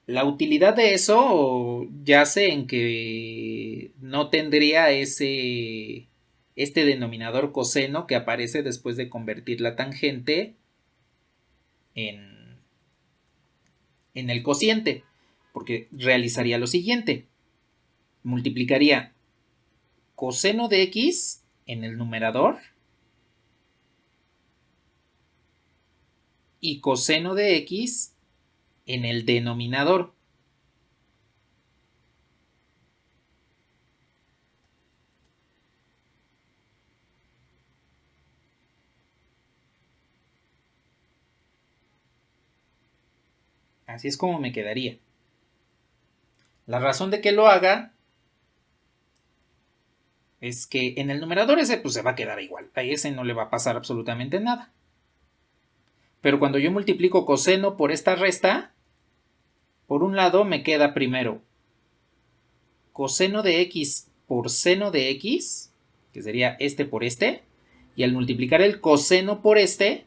La utilidad de eso yace en que no tendría este denominador coseno que aparece después de convertir la tangente en, en el cociente, porque realizaría lo siguiente. Multiplicaría coseno de x en el numerador y coseno de x en el denominador. Así es como me quedaría. La razón de que lo haga es que en el numerador ese pues se va a quedar igual. A ese no le va a pasar absolutamente nada. Pero cuando yo multiplico coseno por esta resta, por un lado me queda primero coseno de x por seno de x, que sería este por este, y al multiplicar el coseno por este,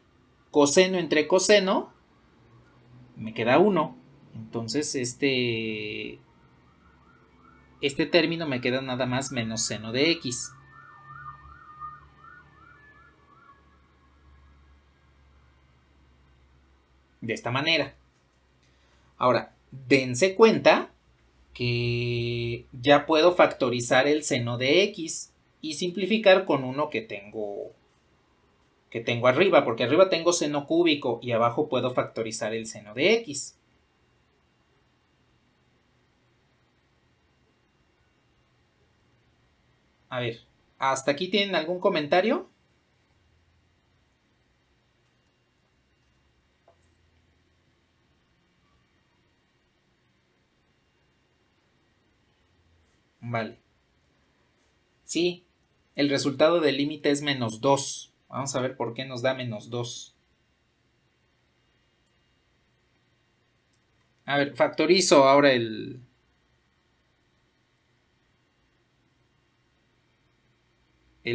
coseno entre coseno, me queda 1. Entonces este término me queda nada más menos seno de x. De esta manera. Ahora, dense cuenta que ya puedo factorizar el seno de x y simplificar con uno que tengo arriba, porque arriba tengo seno cúbico y abajo puedo factorizar el seno de x. A ver, ¿hasta aquí tienen algún comentario? Vale. Sí, el resultado del límite es menos 2. Vamos a ver por qué nos da menos 2. A ver, factorizo ahora el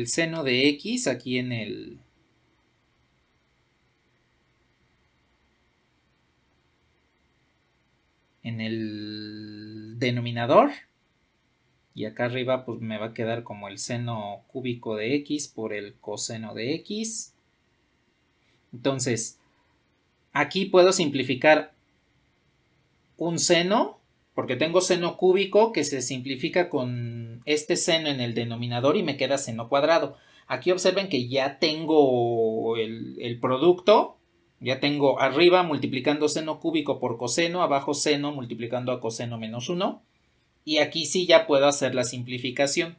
seno de x aquí en el denominador Y acá arriba pues me va a quedar como el seno cúbico de x por el coseno de x. Entonces, aquí puedo simplificar un seno, porque tengo seno cúbico que se simplifica con este seno en el denominador y me queda seno cuadrado. Aquí observen que ya tengo el producto, ya tengo arriba multiplicando seno cúbico por coseno, abajo seno multiplicando a coseno menos 1. Y aquí sí ya puedo hacer la simplificación,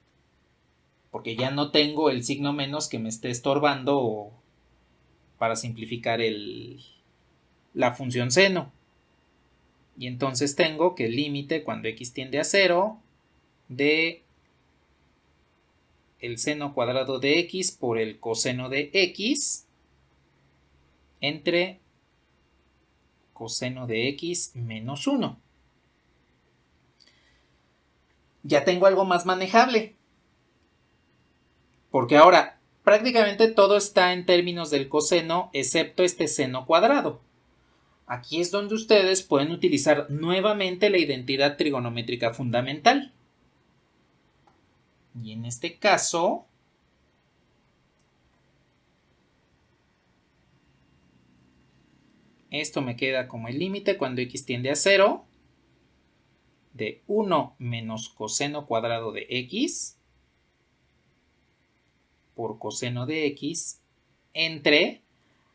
porque ya no tengo el signo menos que me esté estorbando para simplificar la función seno. Y entonces tengo que el límite cuando x tiende a 0 de el seno cuadrado de x por el coseno de x entre coseno de x menos 1. Ya tengo algo más manejable, porque ahora prácticamente todo está en términos del coseno excepto este seno cuadrado. Aquí es donde ustedes pueden utilizar nuevamente la identidad trigonométrica fundamental. Y en este caso, esto me queda como el límite cuando x tiende a 0 de 1 menos coseno cuadrado de x por coseno de x entre,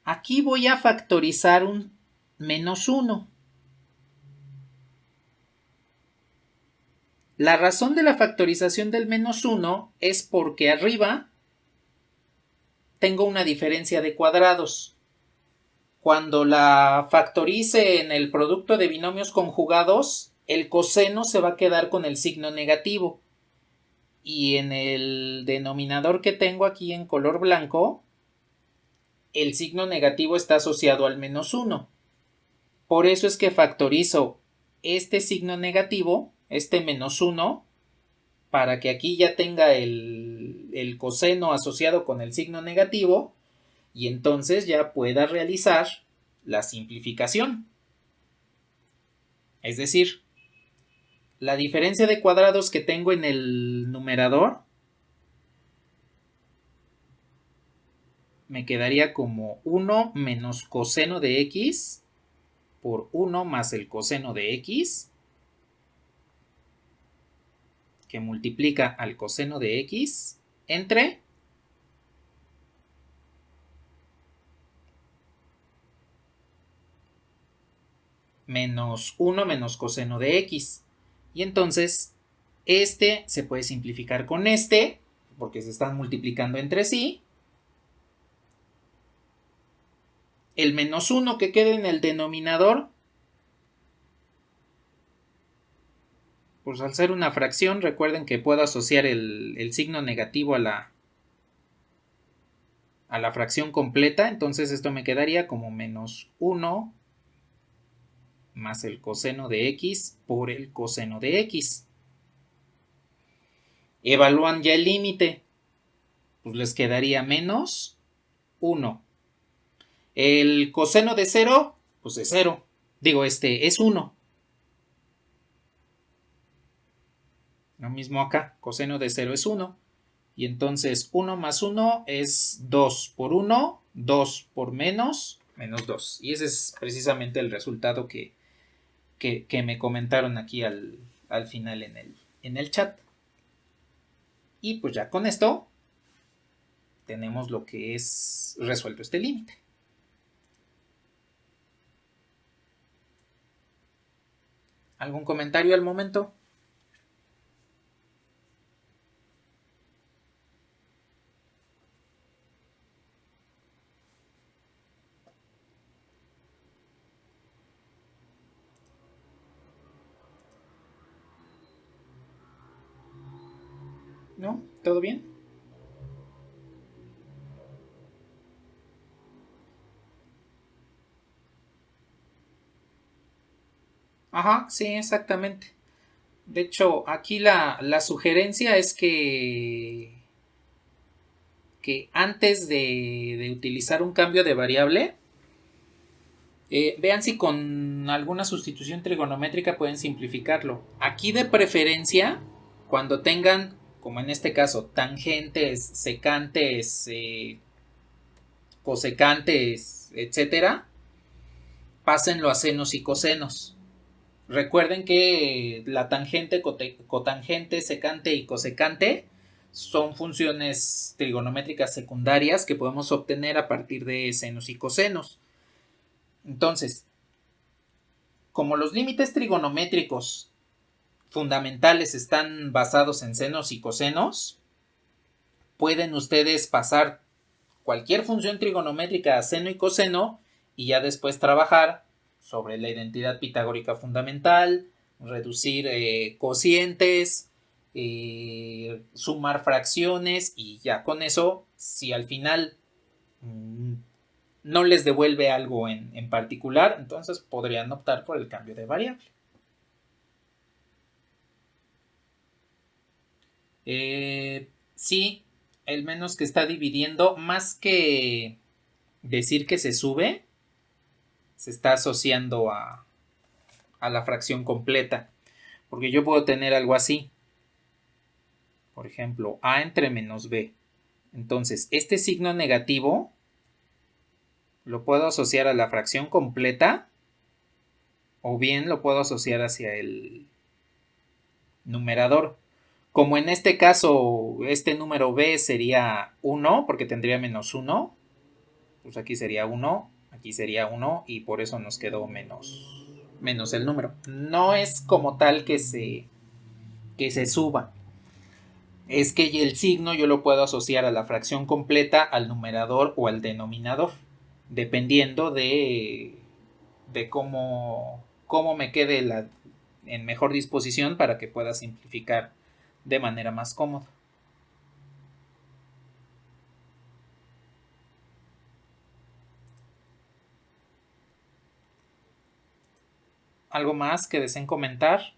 aquí voy a factorizar un menos 1. La razón de la factorización del menos 1 es porque arriba tengo una diferencia de cuadrados. Cuando la factorice en el producto de binomios conjugados, el coseno se va a quedar con el signo negativo. Y en el denominador que tengo aquí en color blanco, el signo negativo está asociado al menos 1. Por eso es que factorizo este signo negativo, este menos 1, para que aquí ya tenga el coseno asociado con el signo negativo y entonces ya pueda realizar la simplificación. Es decir, la diferencia de cuadrados que tengo en el numerador me quedaría como 1 menos coseno de x por 1 más el coseno de x, que multiplica al coseno de x, entre menos 1 menos coseno de x. Y entonces, este se puede simplificar con este, porque se están multiplicando entre sí. El menos 1 que quede en el denominador, pues al ser una fracción, recuerden que puedo asociar el signo negativo a la fracción completa. Entonces esto me quedaría como menos 1 más el coseno de x por el coseno de x. Evalúan ya el límite, pues les quedaría menos 1. El coseno de 0, pues es 0. Digo, es 1. Lo mismo acá, coseno de 0 es 1. Y entonces 1 más 1 es 2 por 1, 2 por menos 2. Y ese es precisamente el resultado que me comentaron aquí al final en el chat. Y pues ya con esto tenemos lo que es resuelto este límite. ¿Algún comentario al momento? ¿No? ¿Todo bien? Ajá, sí, exactamente. De hecho, aquí la sugerencia es que antes de utilizar un cambio de variable, vean si con alguna sustitución trigonométrica pueden simplificarlo. Aquí de preferencia, Cuando tengan, como en este caso, tangentes, secantes, cosecantes, etcétera, pásenlo a senos y cosenos. Recuerden que la tangente, cotangente, secante y cosecante son funciones trigonométricas secundarias que podemos obtener a partir de senos y cosenos. Entonces, como los límites trigonométricos fundamentales están basados en senos y cosenos, pueden ustedes pasar cualquier función trigonométrica a seno y coseno y ya después trabajar sobre la identidad pitagórica fundamental, reducir cocientes, sumar fracciones y ya con eso, si al final no les devuelve algo en particular, entonces podrían optar por el cambio de variable. Sí, el menos que está dividiendo, más que decir que se sube, se está asociando a la fracción completa. Porque yo puedo tener algo así. Por ejemplo, a entre menos b. Entonces, este signo negativo lo puedo asociar a la fracción completa o bien lo puedo asociar hacia el numerador. Como en este caso, este número b sería 1, porque tendría menos 1, pues aquí sería 1, aquí sería 1 y por eso nos quedó menos el número. No es como tal que se suba. Es que el signo yo lo puedo asociar a la fracción completa, al numerador o al denominador, dependiendo de cómo me quede en mejor disposición para que pueda simplificar de manera más cómoda. ¿Algo más que deseen comentar?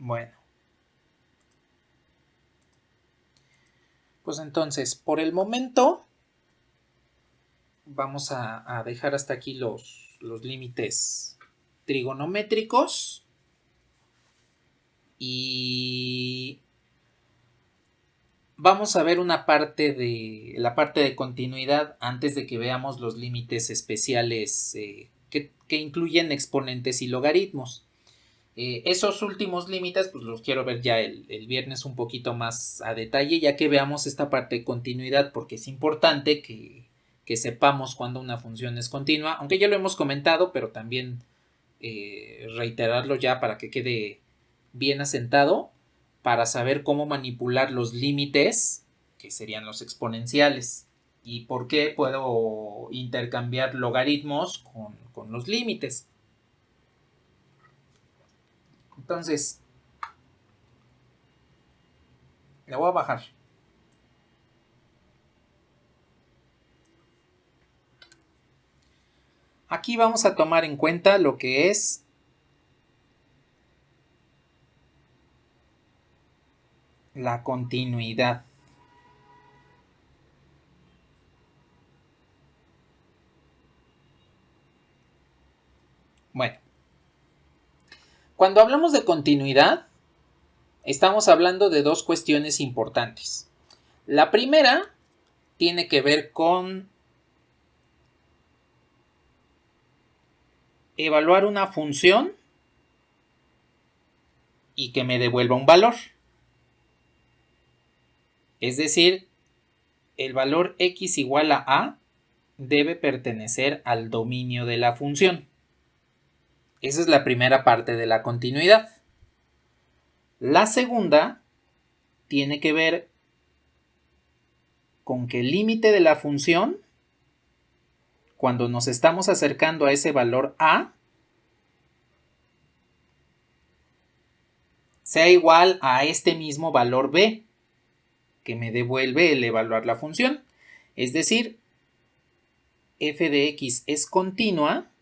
Bueno, pues entonces, por el momento, vamos a dejar hasta aquí los límites trigonométricos y vamos a ver la parte de continuidad antes de que veamos los límites especiales que incluyen exponentes y logaritmos. Esos últimos límites pues los quiero ver ya el viernes un poquito más a detalle, ya que veamos esta parte de continuidad, porque es importante que sepamos cuándo una función es continua, aunque ya lo hemos comentado, pero también reiterarlo ya para que quede bien asentado, para saber cómo manipular los límites, que serían los exponenciales, y por qué puedo intercambiar logaritmos con los límites. Entonces, le voy a bajar. Aquí vamos a tomar en cuenta lo que es la continuidad. Bueno, cuando hablamos de continuidad, estamos hablando de dos cuestiones importantes. La primera tiene que ver con evaluar una función y que me devuelva un valor. Es decir, el valor x igual a a debe pertenecer al dominio de la función. Esa es la primera parte de la continuidad. La segunda tiene que ver con que el límite de la función, cuando nos estamos acercando a ese valor a, sea igual a este mismo valor b, que me devuelve el evaluar la función. Es decir, f de x es continua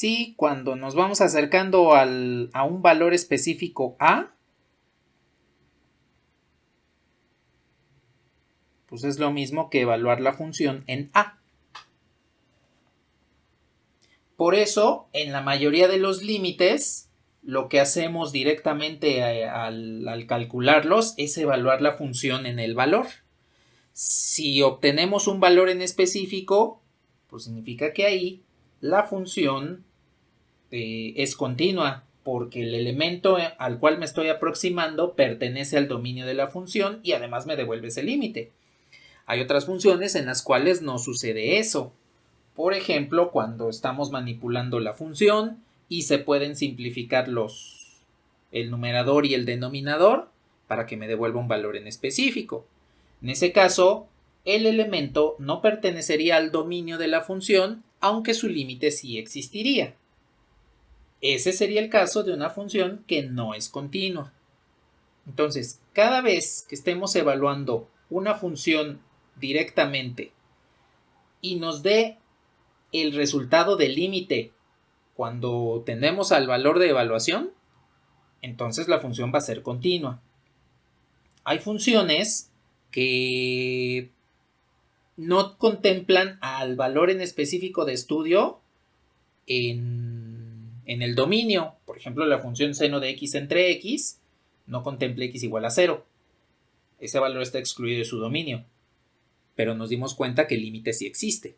si cuando nos vamos acercando a un valor específico A, pues es lo mismo que evaluar la función en A. Por eso, en la mayoría de los límites, lo que hacemos directamente al calcularlos es evaluar la función en el valor. Si obtenemos un valor en específico, pues significa que ahí la función es continua, porque el elemento al cual me estoy aproximando pertenece al dominio de la función y además me devuelve ese límite. Hay otras funciones en las cuales no sucede eso. Por ejemplo, cuando estamos manipulando la función y se pueden simplificar el numerador y el denominador para que me devuelva un valor en específico. En ese caso, el elemento no pertenecería al dominio de la función, aunque su límite sí existiría. Ese sería el caso de una función que no es continua. Entonces, cada vez que estemos evaluando una función directamente y nos dé el resultado del límite cuando tendemos al valor de evaluación, entonces la función va a ser continua. Hay funciones que no contemplan al valor en específico de estudio en el dominio. Por ejemplo, la función seno de x entre x no contempla x igual a 0. Ese valor está excluido de su dominio. Pero nos dimos cuenta que el límite sí existe.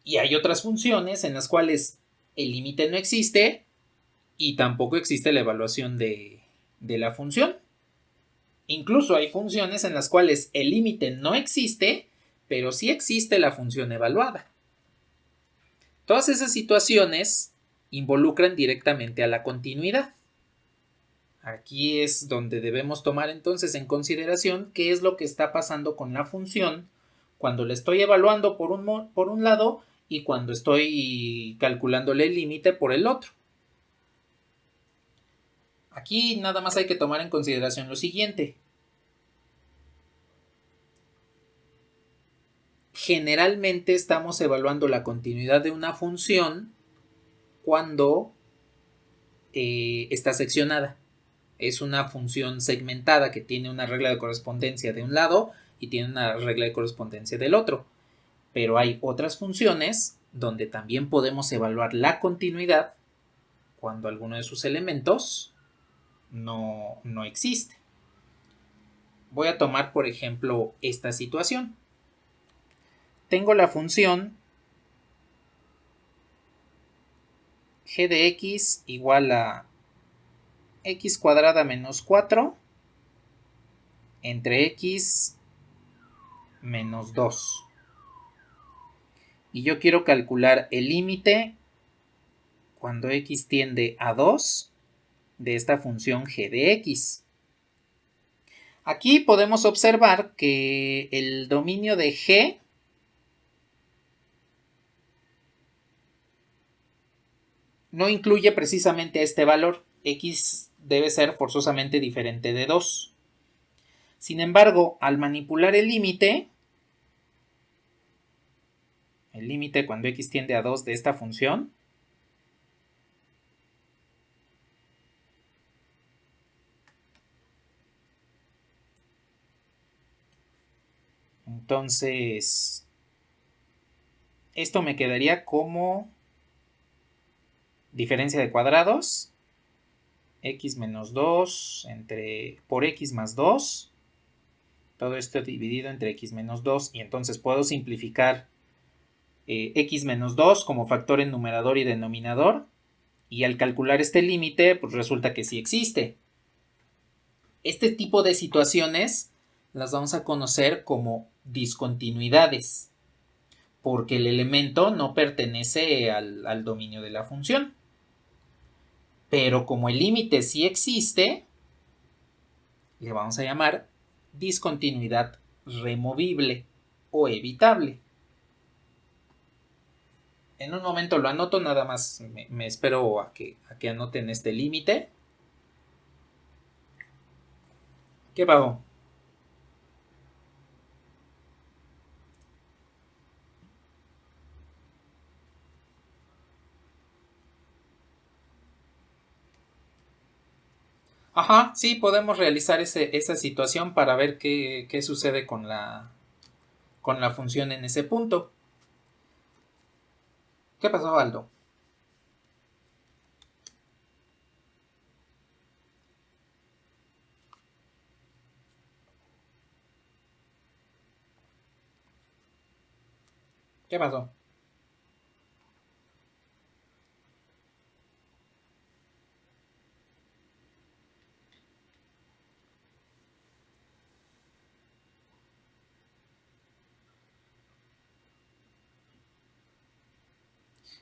Y hay otras funciones en las cuales el límite no existe y tampoco existe la evaluación de la función. Incluso hay funciones en las cuales el límite no existe, pero sí existe la función evaluada. Todas esas situaciones involucran directamente a la continuidad. Aquí es donde debemos tomar entonces en consideración qué es lo que está pasando con la función cuando la estoy evaluando por un lado y cuando estoy calculándole el límite por el otro. Aquí nada más hay que tomar en consideración lo siguiente. Generalmente estamos evaluando la continuidad de una función cuando está seccionada. Es una función segmentada que tiene una regla de correspondencia de un lado y tiene una regla de correspondencia del otro. Pero hay otras funciones donde también podemos evaluar la continuidad cuando alguno de sus elementos no existe. Voy a tomar, por ejemplo, esta situación. Tengo la función g de x igual a x cuadrada menos 4 entre x menos 2. Y yo quiero calcular el límite cuando x tiende a 2 de esta función g de x. Aquí podemos observar que el dominio de g no incluye precisamente este valor. X debe ser forzosamente diferente de 2. Sin embargo, al manipular el límite cuando x tiende a 2 de esta función, entonces esto me quedaría como diferencia de cuadrados, x menos 2 por x más 2, todo esto dividido entre x menos 2, y entonces puedo simplificar x menos 2 como factor en numerador y denominador, y al calcular este límite, pues resulta que sí existe. Este tipo de situaciones las vamos a conocer como discontinuidades, porque el elemento no pertenece al dominio de la función. Pero como el límite sí existe, le vamos a llamar discontinuidad removible o evitable. En un momento lo anoto, nada más me espero a que anoten este límite. ¿Qué pasó? Ajá, sí, podemos realizar esa situación para ver qué sucede con la función en ese punto. ¿Qué pasó, Aldo? ¿Qué pasó?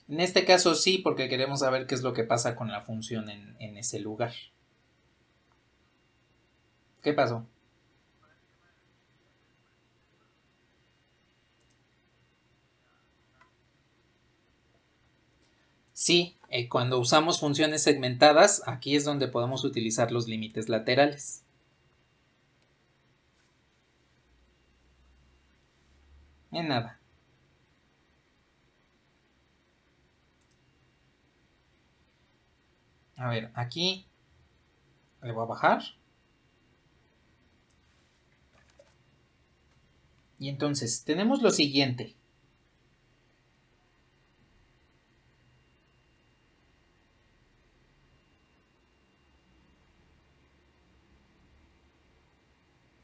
En este caso sí, porque queremos saber qué es lo que pasa con la función en ese lugar. ¿Qué pasó? Sí, cuando usamos funciones segmentadas, aquí es donde podemos utilizar los límites laterales. En nada. A ver, aquí le voy a bajar. Y entonces tenemos lo siguiente.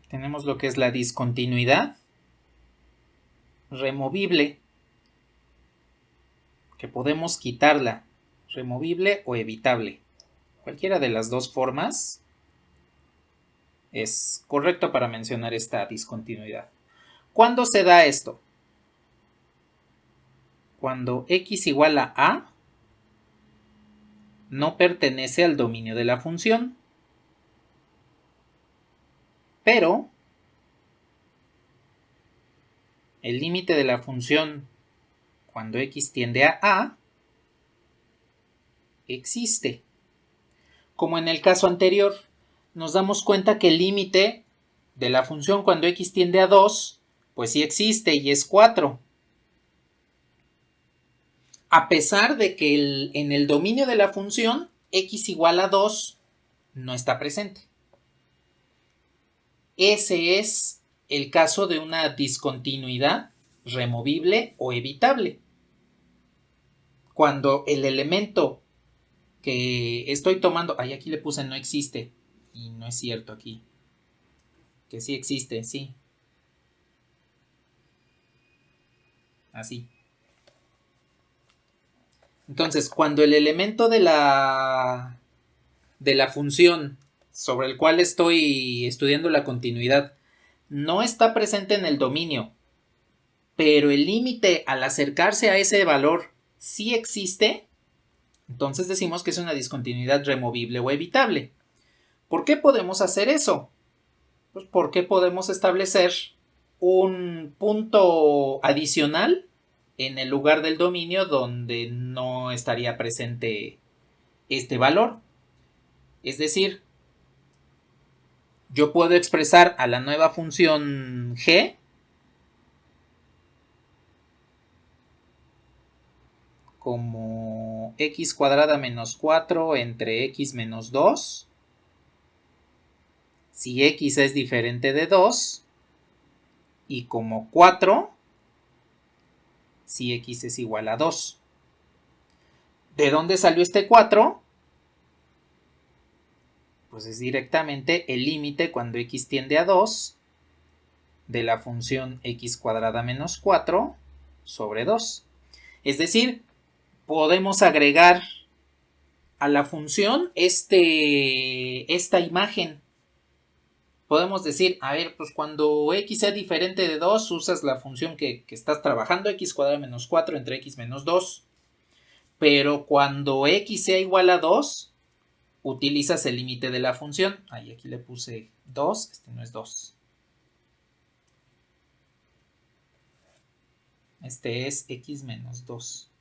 Tenemos lo que es la discontinuidad removible, que podemos quitarla, removible o evitable. Cualquiera de las dos formas es correcto para mencionar esta discontinuidad. ¿Cuándo se da esto? Cuando x igual a no pertenece al dominio de la función, pero el límite de la función cuando x tiende a existe. Como en el caso anterior, nos damos cuenta que el límite de la función cuando x tiende a 2, pues sí existe y es 4. A pesar de que en el dominio de la función x igual a 2 no está presente. Ese es el caso de una discontinuidad removible o evitable. Cuando el elemento que estoy tomando, aquí le puse no existe y no es cierto aquí, que sí existe, sí, así. Entonces, cuando el elemento de la función sobre el cual estoy estudiando la continuidad no está presente en el dominio, pero el límite al acercarse a ese valor sí existe, entonces decimos que es una discontinuidad removible o evitable. ¿Por qué podemos hacer eso? Pues porque podemos establecer un punto adicional en el lugar del dominio donde no estaría presente este valor. Es decir, yo puedo expresar a la nueva función g como x cuadrada menos 4 entre x menos 2. Si x es diferente de 2. Y como 4 si x es igual a 2. ¿De dónde salió este 4? Pues es directamente el límite cuando x tiende a 2 de la función x cuadrada menos 4 sobre 2. Es decir, podemos agregar a la función esta imagen. Podemos decir, a ver, pues cuando x sea diferente de 2, usas la función que estás trabajando, x cuadrada menos 4 entre x menos 2. Pero cuando x sea igual a 2, utilizas el límite de la función. Aquí le puse 2, este no es 2. Este es x menos 2.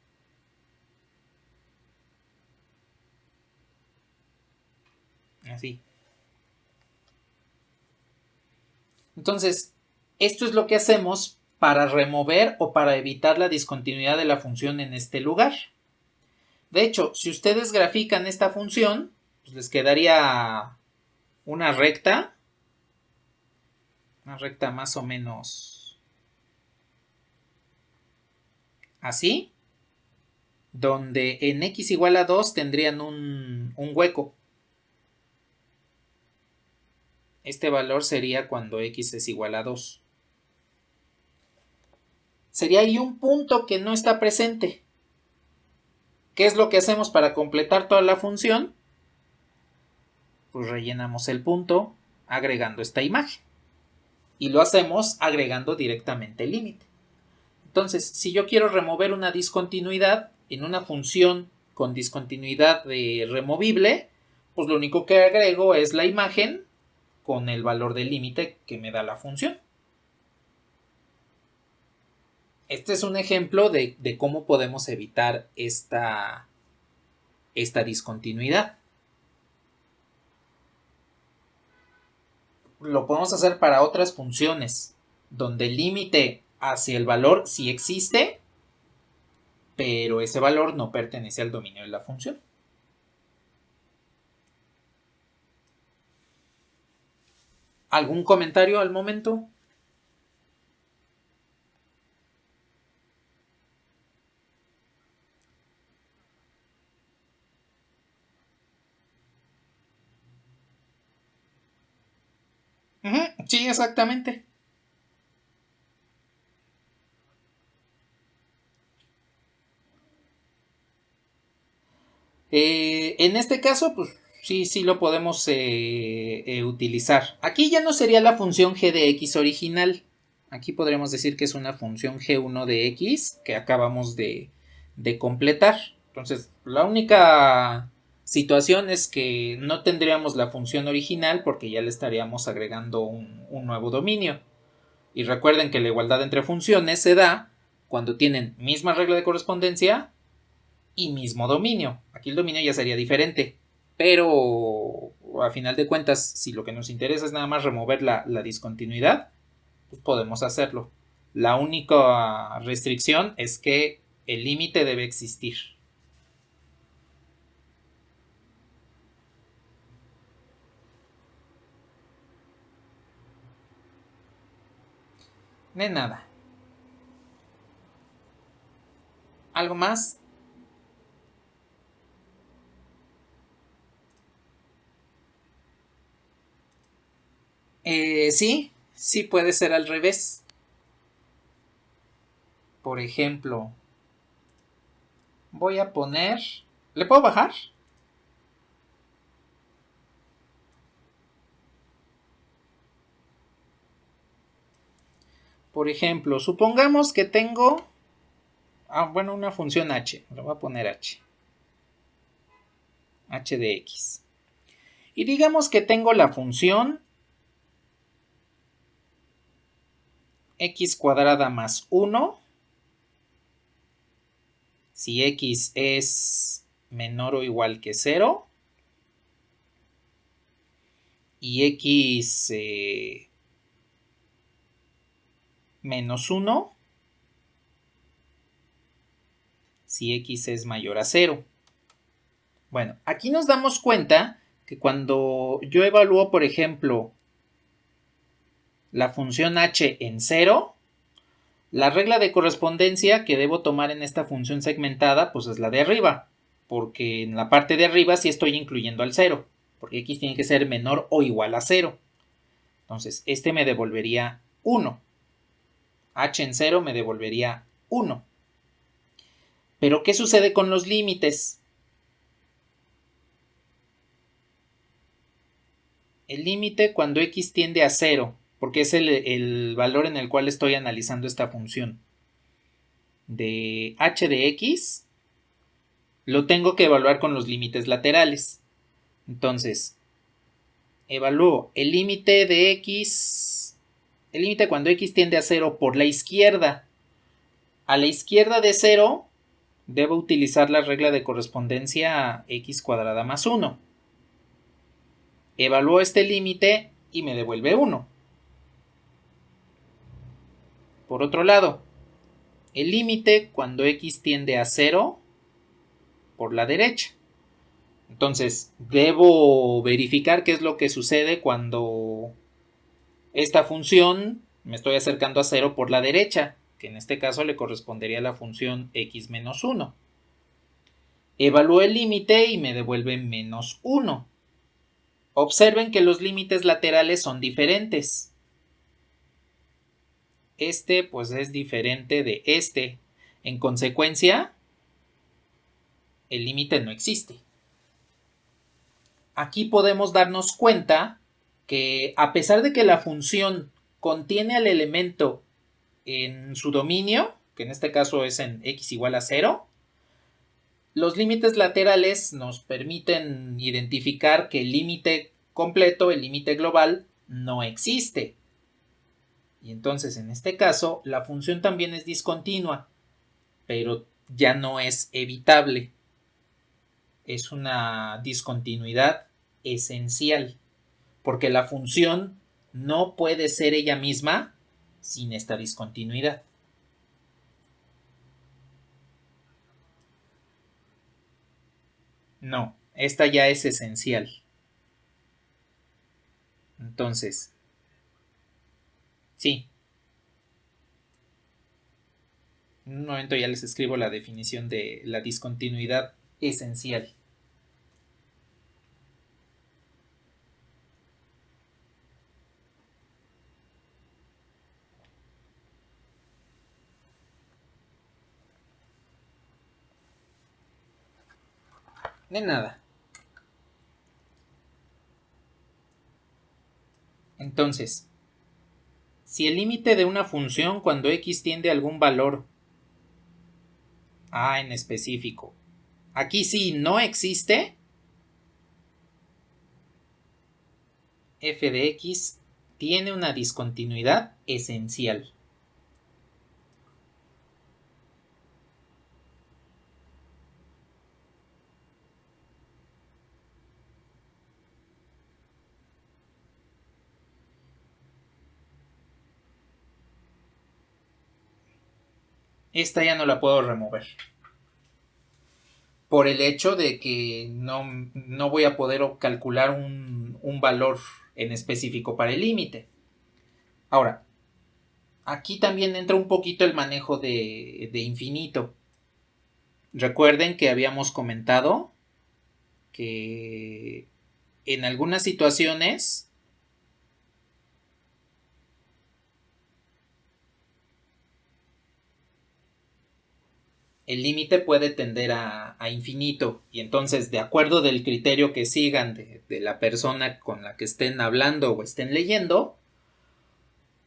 Así. Entonces, esto es lo que hacemos para remover o para evitar la discontinuidad de la función en este lugar. De hecho, si ustedes grafican esta función, pues les quedaría una recta más o menos así, donde en x igual a 2 tendrían un hueco. Este valor sería cuando x es igual a 2. Sería ahí un punto que no está presente. ¿Qué es lo que hacemos para completar toda la función? Pues rellenamos el punto agregando esta imagen. Y lo hacemos agregando directamente el límite. Entonces, si yo quiero remover una discontinuidad en una función con discontinuidad removible, pues lo único que agrego es la imagen con el valor del límite que me da la función. Este es un ejemplo de cómo podemos evitar esta discontinuidad. Lo podemos hacer para otras funciones, donde el límite hacia el valor sí existe, pero ese valor no pertenece al dominio de la función. ¿Algún comentario al momento? Sí, exactamente. En este caso, pues sí lo podemos utilizar. Aquí ya no sería la función g de x original. Aquí podríamos decir que es una función g1 de x que acabamos de completar. Entonces, la única situación es que no tendríamos la función original porque ya le estaríamos agregando un nuevo dominio. Y recuerden que la igualdad entre funciones se da cuando tienen misma regla de correspondencia y mismo dominio. Aquí el dominio ya sería diferente, pero a final de cuentas, si lo que nos interesa es nada más remover la discontinuidad, pues podemos hacerlo. La única restricción es que el límite debe existir. De nada. ¿Algo más? Sí puede ser al revés. Por ejemplo, voy a poner... ¿Le puedo bajar? Por ejemplo, supongamos que tengo... una función h. Le voy a poner h. H de x. Y digamos que tengo la función x cuadrada más 1 si x es menor o igual que 0 y x menos 1 si x es mayor a 0. Bueno, aquí nos damos cuenta que cuando yo evalúo, por ejemplo, la función h en 0, la regla de correspondencia que debo tomar en esta función segmentada, pues es la de arriba, porque en la parte de arriba sí estoy incluyendo al 0, porque x tiene que ser menor o igual a 0. Entonces, este me devolvería 1. H en 0 me devolvería 1. Pero, ¿qué sucede con los límites? El límite cuando x tiende a 0, porque es el valor en el cual estoy analizando esta función de h de x, lo tengo que evaluar con los límites laterales. Entonces, evalúo el límite de x, el límite cuando x tiende a 0 por la izquierda. A la izquierda de 0, debo utilizar la regla de correspondencia x cuadrada más 1. Evalúo este límite y me devuelve 1. Por otro lado, el límite cuando x tiende a 0 por la derecha. Entonces, debo verificar qué es lo que sucede cuando esta función me estoy acercando a 0 por la derecha, que en este caso le correspondería a la función x menos 1. Evalúo el límite y me devuelve menos 1. Observen que los límites laterales son diferentes. Este pues es diferente de este. En consecuencia, el límite no existe. Aquí podemos darnos cuenta que a pesar de que la función contiene al elemento en su dominio, que en este caso es en x igual a 0, los límites laterales nos permiten identificar que el límite completo, el límite global, no existe. Y entonces en este caso la función también es discontinua, pero ya no es evitable. Es una discontinuidad esencial, porque la función no puede ser ella misma sin esta discontinuidad. No, esta ya es esencial. Entonces, sí. En un momento ya les escribo la definición de la discontinuidad esencial. De nada. Entonces, si el límite de una función cuando x tiende a algún valor a en específico, aquí sí no existe, f de x tiene una discontinuidad esencial. Esta ya no la puedo remover, por el hecho de que no voy a poder calcular un valor en específico para el límite. Ahora, aquí también entra un poquito el manejo de infinito. Recuerden que habíamos comentado que en algunas situaciones el límite puede tender a infinito, y entonces de acuerdo del criterio que sigan de la persona con la que estén hablando o estén leyendo,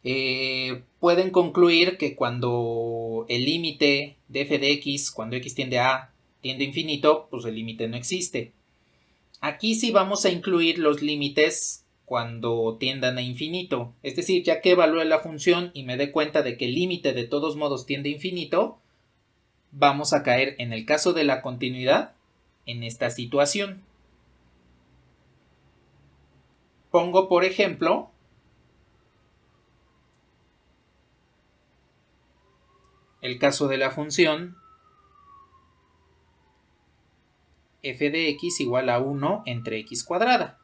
pueden concluir que cuando el límite de f de x, cuando x tiende a infinito, pues el límite no existe. Aquí sí vamos a incluir los límites cuando tiendan a infinito, es decir, ya que evalúe la función y me dé cuenta de que el límite de todos modos tiende a infinito, vamos a caer en el caso de la continuidad en esta situación. Pongo por ejemplo el caso de la función f de x igual a 1 entre x cuadrada.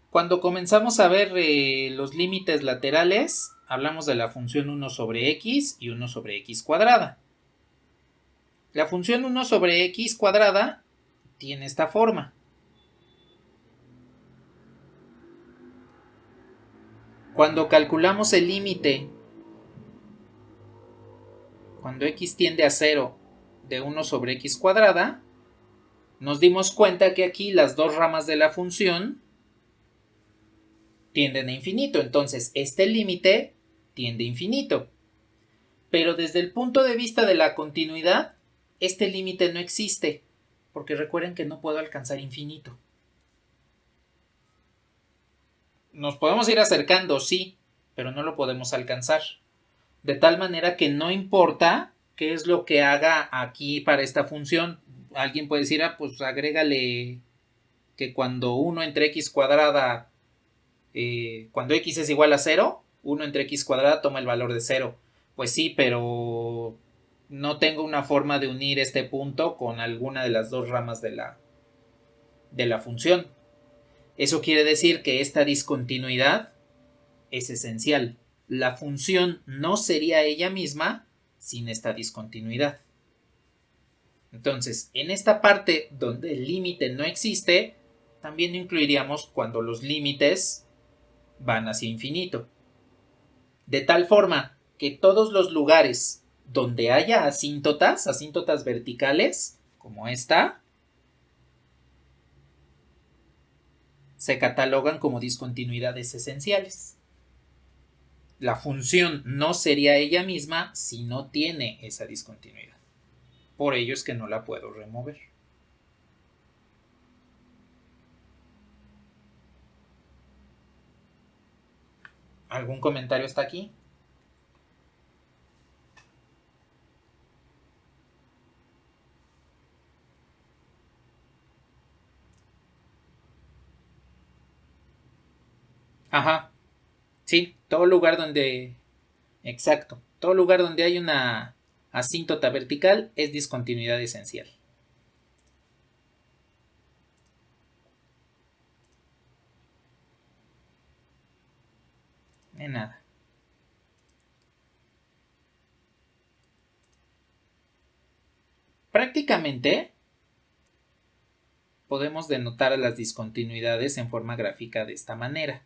Cuando comenzamos a ver los límites laterales, hablamos de la función 1 sobre x y 1 sobre x cuadrada. La función 1 sobre x cuadrada tiene esta forma. Cuando calculamos el límite, cuando x tiende a 0 de 1 sobre x cuadrada, nos dimos cuenta que aquí las dos ramas de la función tienden a infinito. Entonces, este límite tiende a infinito. Pero desde el punto de vista de la continuidad, este límite no existe, porque recuerden que no puedo alcanzar infinito. Nos podemos ir acercando, sí, pero no lo podemos alcanzar. De tal manera que no importa qué es lo que haga aquí para esta función. Alguien puede decir, pues agrégale que cuando 1 entre x cuadrada, cuando x es igual a 0, 1 entre x cuadrada toma el valor de 0. Pues sí, pero no tengo una forma de unir este punto con alguna de las dos ramas de la función. Eso quiere decir que esta discontinuidad es esencial. La función no sería ella misma sin esta discontinuidad. Entonces, en esta parte donde el límite no existe, también incluiríamos cuando los límites van hacia infinito. De tal forma que todos los lugares donde haya asíntotas verticales, como esta, se catalogan como discontinuidades esenciales. La función no sería ella misma si no tiene esa discontinuidad. Por ello es que no la puedo remover. ¿Algún comentario hasta aquí? Ajá. Sí, todo lugar donde... Exacto. Todo lugar donde hay una asíntota vertical es discontinuidad esencial. De nada. Prácticamente podemos denotar las discontinuidades en forma gráfica de esta manera.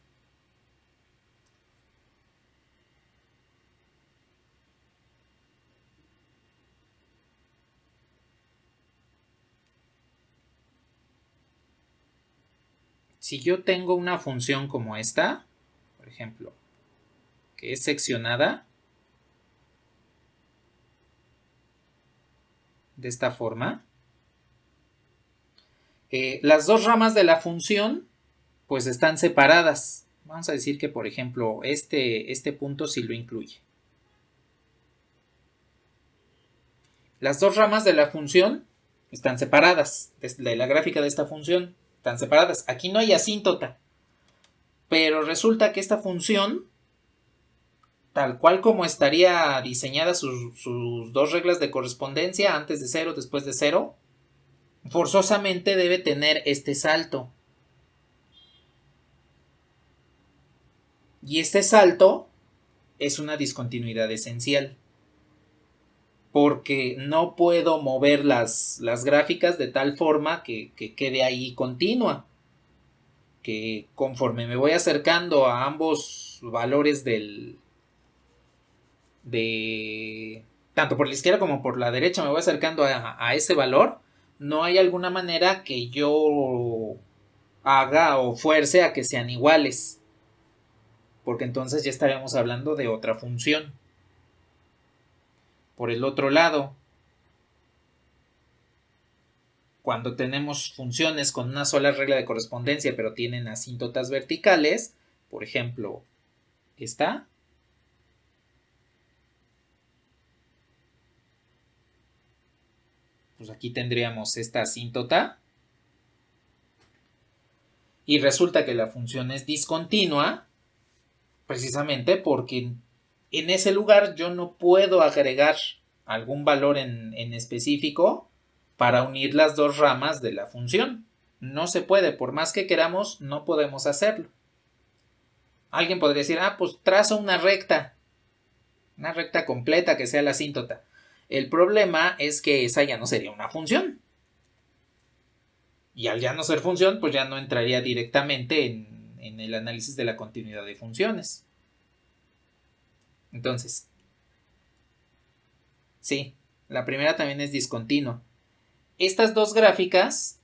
Si yo tengo una función como esta, por ejemplo, que es seccionada de esta forma, las dos ramas de la función pues están separadas. Vamos a decir que, por ejemplo, este punto sí lo incluye. Las dos ramas de la función están separadas. De la gráfica de esta función están separadas. Aquí no hay asíntota. Pero resulta que esta función, tal cual como estaría diseñada sus dos reglas de correspondencia, antes de 0, después de 0, forzosamente debe tener este salto. Y este salto es una discontinuidad esencial. Porque no puedo mover las gráficas de tal forma que quede ahí continua. Que conforme me voy acercando a ambos valores tanto por la izquierda como por la derecha me voy acercando a ese valor, no hay alguna manera que yo haga o fuerce a que sean iguales, porque entonces ya estaríamos hablando de otra función. Por el otro lado, cuando tenemos funciones con una sola regla de correspondencia pero tienen asíntotas verticales, por ejemplo, esta, pues aquí tendríamos esta asíntota y resulta que la función es discontinua precisamente porque en ese lugar yo no puedo agregar algún valor en específico para unir las dos ramas de la función. No se puede, por más que queramos, no podemos hacerlo. Alguien podría decir, pues trazo una recta completa que sea la asíntota. El problema es que esa ya no sería una función. Y al ya no ser función, pues ya no entraría directamente en el análisis de la continuidad de funciones. Entonces, sí, la primera también es discontinua. Estas dos gráficas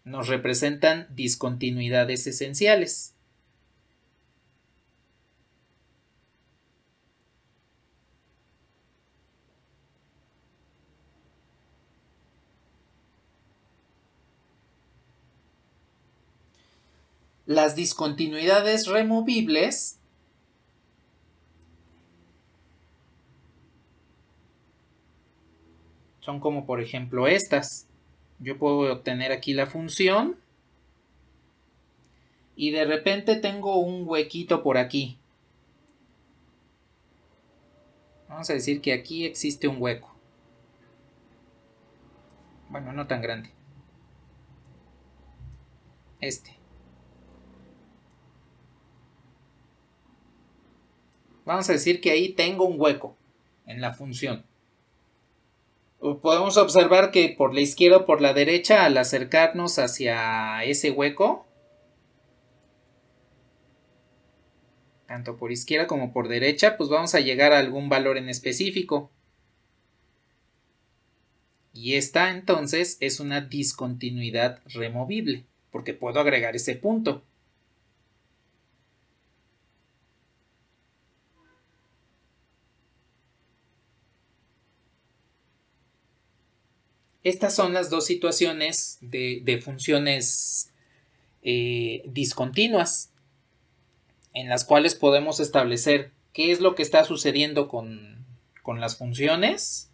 nos representan discontinuidades esenciales. Las discontinuidades removibles son como por ejemplo estas. Yo puedo obtener aquí la función y de repente tengo un huequito por aquí. Vamos a decir que aquí existe un hueco. Bueno, no tan grande. Vamos a decir que ahí tengo un hueco en la función. Podemos observar que por la izquierda o por la derecha, al acercarnos hacia ese hueco, tanto por izquierda como por derecha, pues vamos a llegar a algún valor en específico. Y esta entonces es una discontinuidad removible, porque puedo agregar ese punto. Estas son las dos situaciones de funciones discontinuas, en las cuales podemos establecer qué es lo que está sucediendo con las funciones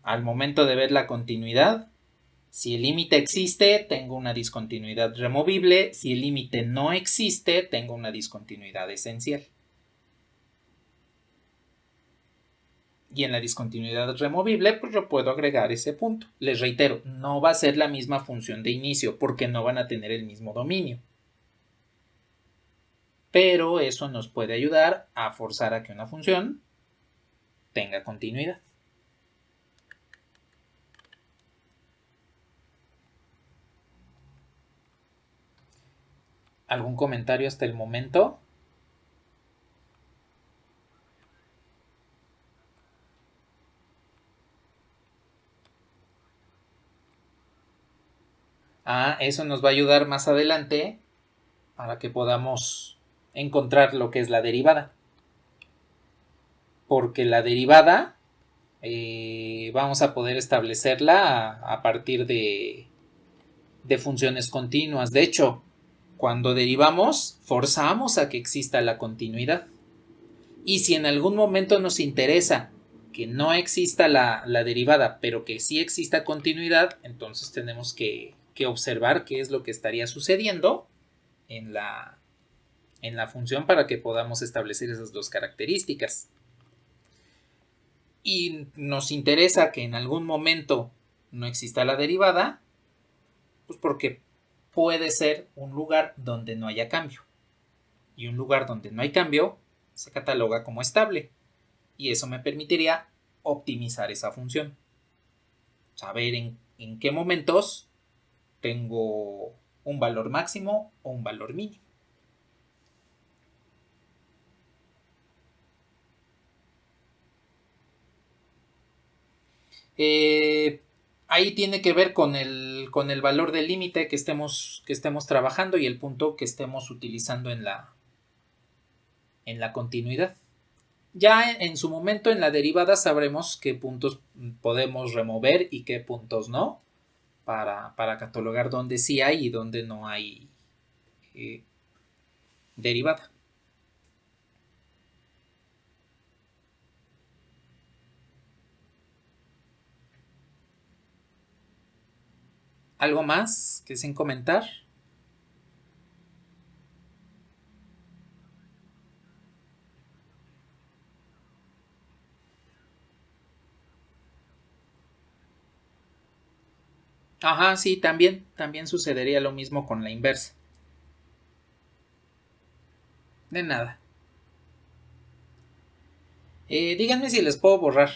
al momento de ver la continuidad. Si el límite existe, tengo una discontinuidad removible. Si el límite no existe, tengo una discontinuidad esencial. Y en la discontinuidad removible, pues yo puedo agregar ese punto. Les reitero, no va a ser la misma función de inicio porque no van a tener el mismo dominio. Pero eso nos puede ayudar a forzar a que una función tenga continuidad. ¿Algún comentario hasta el momento? Eso nos va a ayudar más adelante para que podamos encontrar lo que es la derivada. Porque la derivada vamos a poder establecerla a partir de funciones continuas. De hecho, cuando derivamos, forzamos a que exista la continuidad. Y si en algún momento nos interesa que no exista la derivada, pero que sí exista continuidad, entonces tenemos que observar qué es lo que estaría sucediendo en la función para que podamos establecer esas dos características. Y nos interesa que en algún momento no exista la derivada, pues porque puede ser un lugar donde no haya cambio. Y un lugar donde no hay cambio se cataloga como estable. Y eso me permitiría optimizar esa función. Saber en qué momentos tengo un valor máximo o un valor mínimo. Ahí tiene que ver con el valor del límite que estemos trabajando y el punto que estemos utilizando en la continuidad. Ya en su momento en la derivada sabremos qué puntos podemos remover y qué puntos no, para catalogar dónde sí hay y dónde no hay derivada. ¿Algo más que sin comentar? Ajá, sí, también sucedería lo mismo con la inversa. De nada. Díganme si les puedo borrar.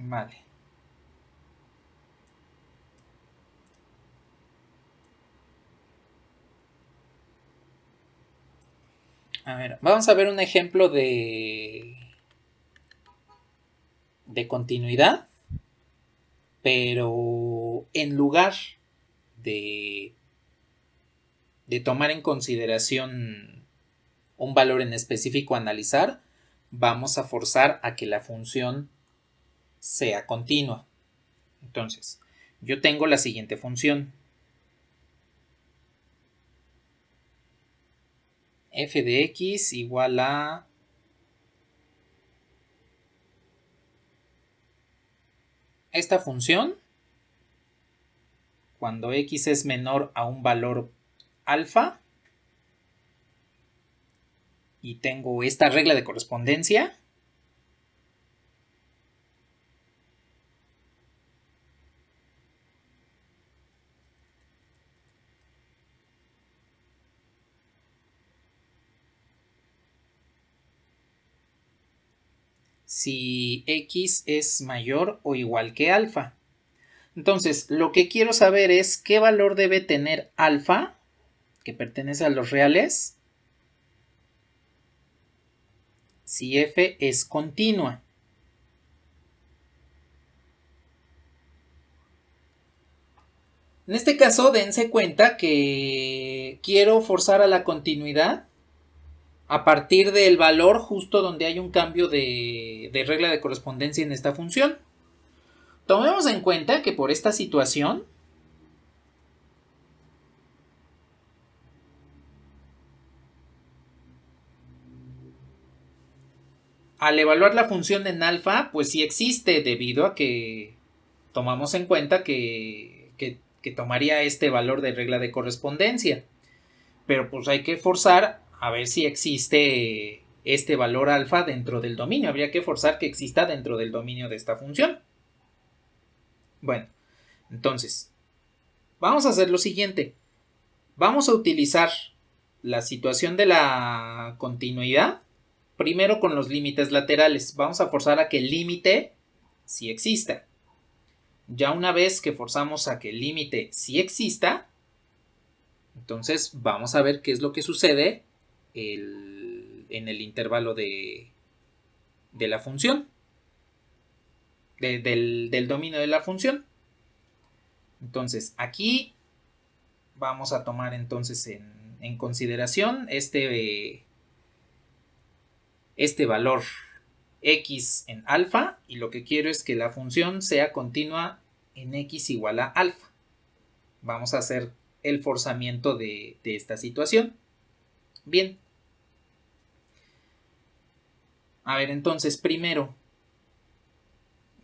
Vale. A ver, vamos a ver un ejemplo de continuidad, pero en lugar de tomar en consideración un valor en específico a analizar, vamos a forzar a que la función sea continua. Entonces, yo tengo la siguiente función. F de x igual a esta función, cuando x es menor a un valor alfa. Y tengo esta regla de correspondencia. Si x es mayor o igual que alfa. Entonces, lo que quiero saber es qué valor debe tener alfa, que pertenece a los reales, si f es continua. En este caso, dense cuenta que quiero forzar a la continuidad a partir del valor justo donde hay un cambio de regla de correspondencia en esta función. Tomemos en cuenta que por esta situación al evaluar la función en alfa, pues sí existe, debido a que tomamos en cuenta que tomaría este valor de regla de correspondencia. Pero pues hay que forzar a ver si existe este valor alfa dentro del dominio. Habría que forzar que exista dentro del dominio de esta función. Bueno, entonces, vamos a hacer lo siguiente. Vamos a utilizar la situación de la continuidad primero con los límites laterales. Vamos a forzar a que el límite sí exista. Ya una vez que forzamos a que el límite sí exista, entonces vamos a ver qué es lo que sucede en el intervalo de la función, del dominio de la función. Entonces aquí vamos a tomar entonces en consideración este valor x en alfa, y lo que quiero es que la función sea continua en x igual a alfa. Vamos a hacer el forzamiento de esta situación. Bien. A ver, entonces primero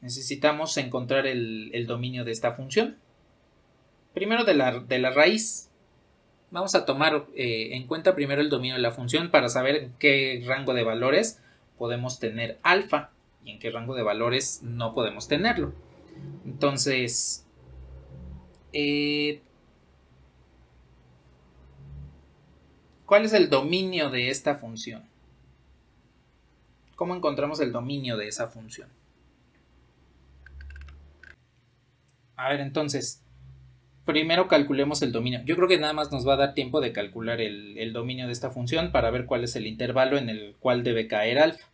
necesitamos encontrar el dominio de esta función. Primero de la raíz. Vamos a tomar en cuenta primero el dominio de la función para saber en qué rango de valores podemos tener alfa y en qué rango de valores no podemos tenerlo. Entonces, ¿cuál es el dominio de esta función? ¿Cómo encontramos el dominio de esa función? A ver, entonces, primero calculemos el dominio. Yo creo que nada más nos va a dar tiempo de calcular el dominio de esta función para ver cuál es el intervalo en el cual debe caer alfa.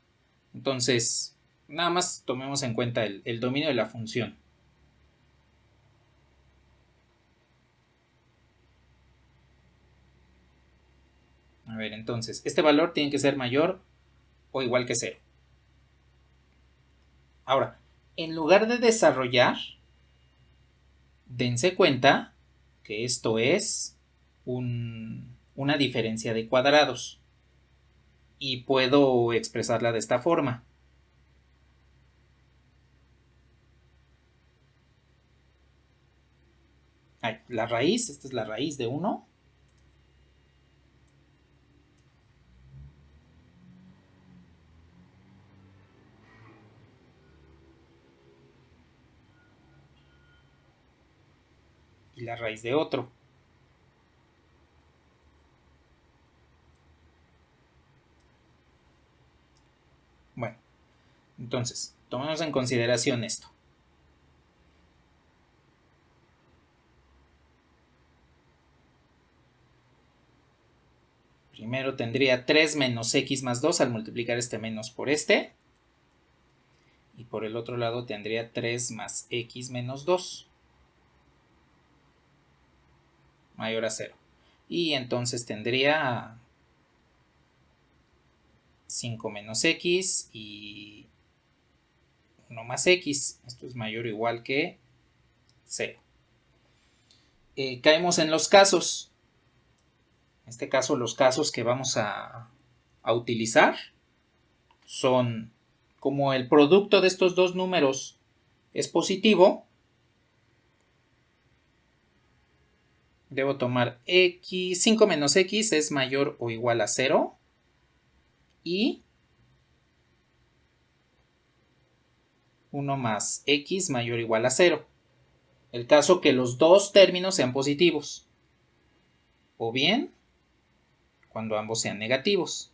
Entonces, nada más tomemos en cuenta el dominio de la función. A ver, entonces, este valor tiene que ser mayor o igual que 0. Ahora, en lugar de desarrollar, dense cuenta que esto es una diferencia de cuadrados. Y puedo expresarla de esta forma. La raíz, esta es la raíz de 1. Y la raíz de otro. Bueno, entonces, tomemos en consideración esto. Primero tendría 3 menos x más 2 al multiplicar este menos por este. Y por el otro lado tendría 3 más x menos 2. Mayor a 0. Y entonces tendría 5 menos x y 1 más x. Esto es mayor o igual que 0. Caemos en los casos. En este caso, los casos que vamos a utilizar son, como el producto de estos dos números es positivo, debo tomar x, 5 menos x es mayor o igual a 0 y 1 más x mayor o igual a 0. El caso que los dos términos sean positivos. O bien, cuando ambos sean negativos.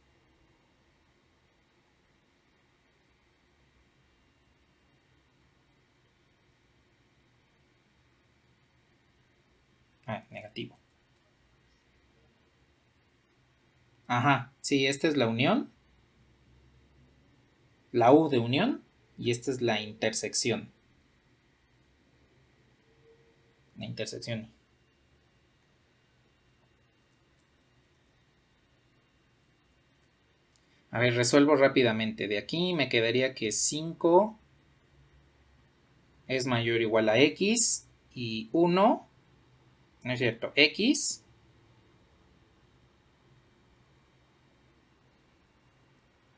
Negativo. Ajá, sí, esta es la unión. La U de unión. Y esta es la intersección. La intersección. A ver, resuelvo rápidamente. De aquí me quedaría que 5 es mayor o igual a x y 1, no es cierto, x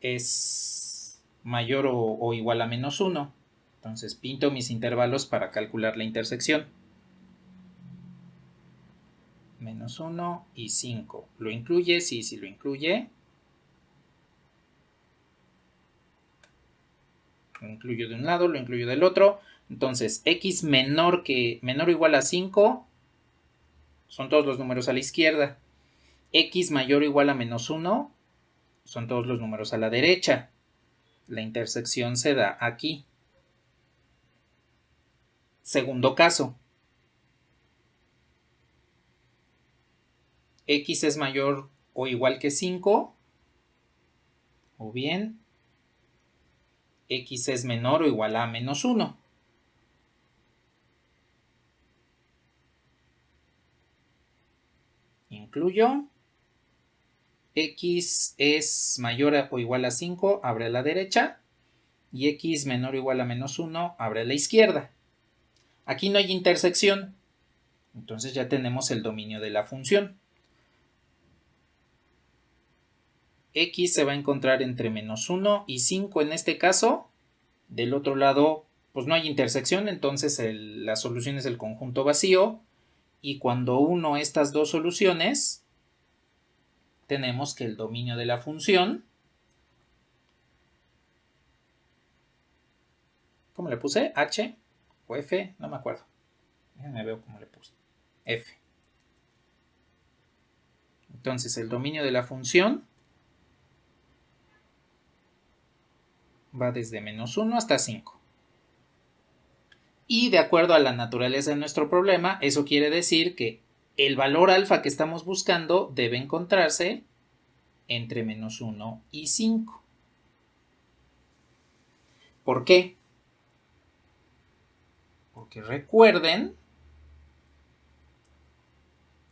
es mayor o igual a menos 1. Entonces pinto mis intervalos para calcular la intersección. Menos 1 y 5. ¿Lo incluye? Sí, sí lo incluye. Lo incluyo de un lado, lo incluyo del otro. Entonces, x menor o igual a 5 son todos los números a la izquierda. X mayor o igual a menos 1 son todos los números a la derecha. La intersección se da aquí. Segundo caso. X es mayor o igual que 5. O bien, X es menor o igual a menos 1. Incluyo. X es mayor o igual a 5, abre a la derecha. Y X menor o igual a menos 1, abre a la izquierda. Aquí no hay intersección. Entonces ya tenemos el dominio de la función. X se va a encontrar entre menos 1 y 5 en este caso. Del otro lado, pues no hay intersección, entonces la solución es el conjunto vacío. Y cuando uno estas dos soluciones, tenemos que el dominio de la función, ¿cómo le puse? ¿H o F? No me acuerdo. Déjenme ver cómo le puse. F. Entonces el dominio de la función va desde menos 1 hasta 5. Y de acuerdo a la naturaleza de nuestro problema, eso quiere decir que el valor alfa que estamos buscando debe encontrarse entre menos 1 y 5. ¿Por qué? Porque recuerden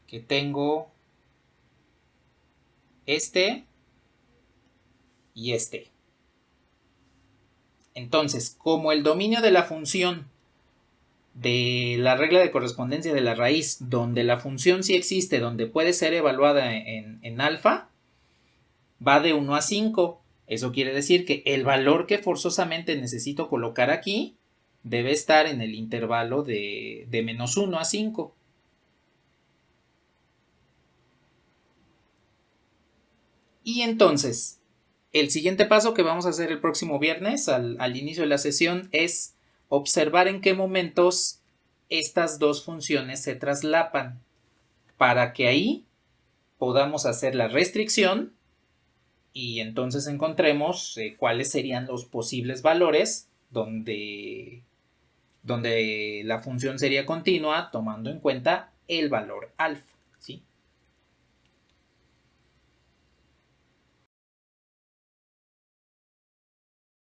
que tengo este y este. Entonces, como el dominio de la función de la regla de correspondencia de la raíz, donde la función sí existe, donde puede ser evaluada en alfa, va de 1 a 5. Eso quiere decir que el valor que forzosamente necesito colocar aquí debe estar en el intervalo de menos 1 a 5. Y entonces, el siguiente paso que vamos a hacer el próximo viernes al inicio de la sesión es observar en qué momentos estas dos funciones se traslapan para que ahí podamos hacer la restricción y entonces encontremos cuáles serían los posibles valores donde la función sería continua tomando en cuenta el valor alfa.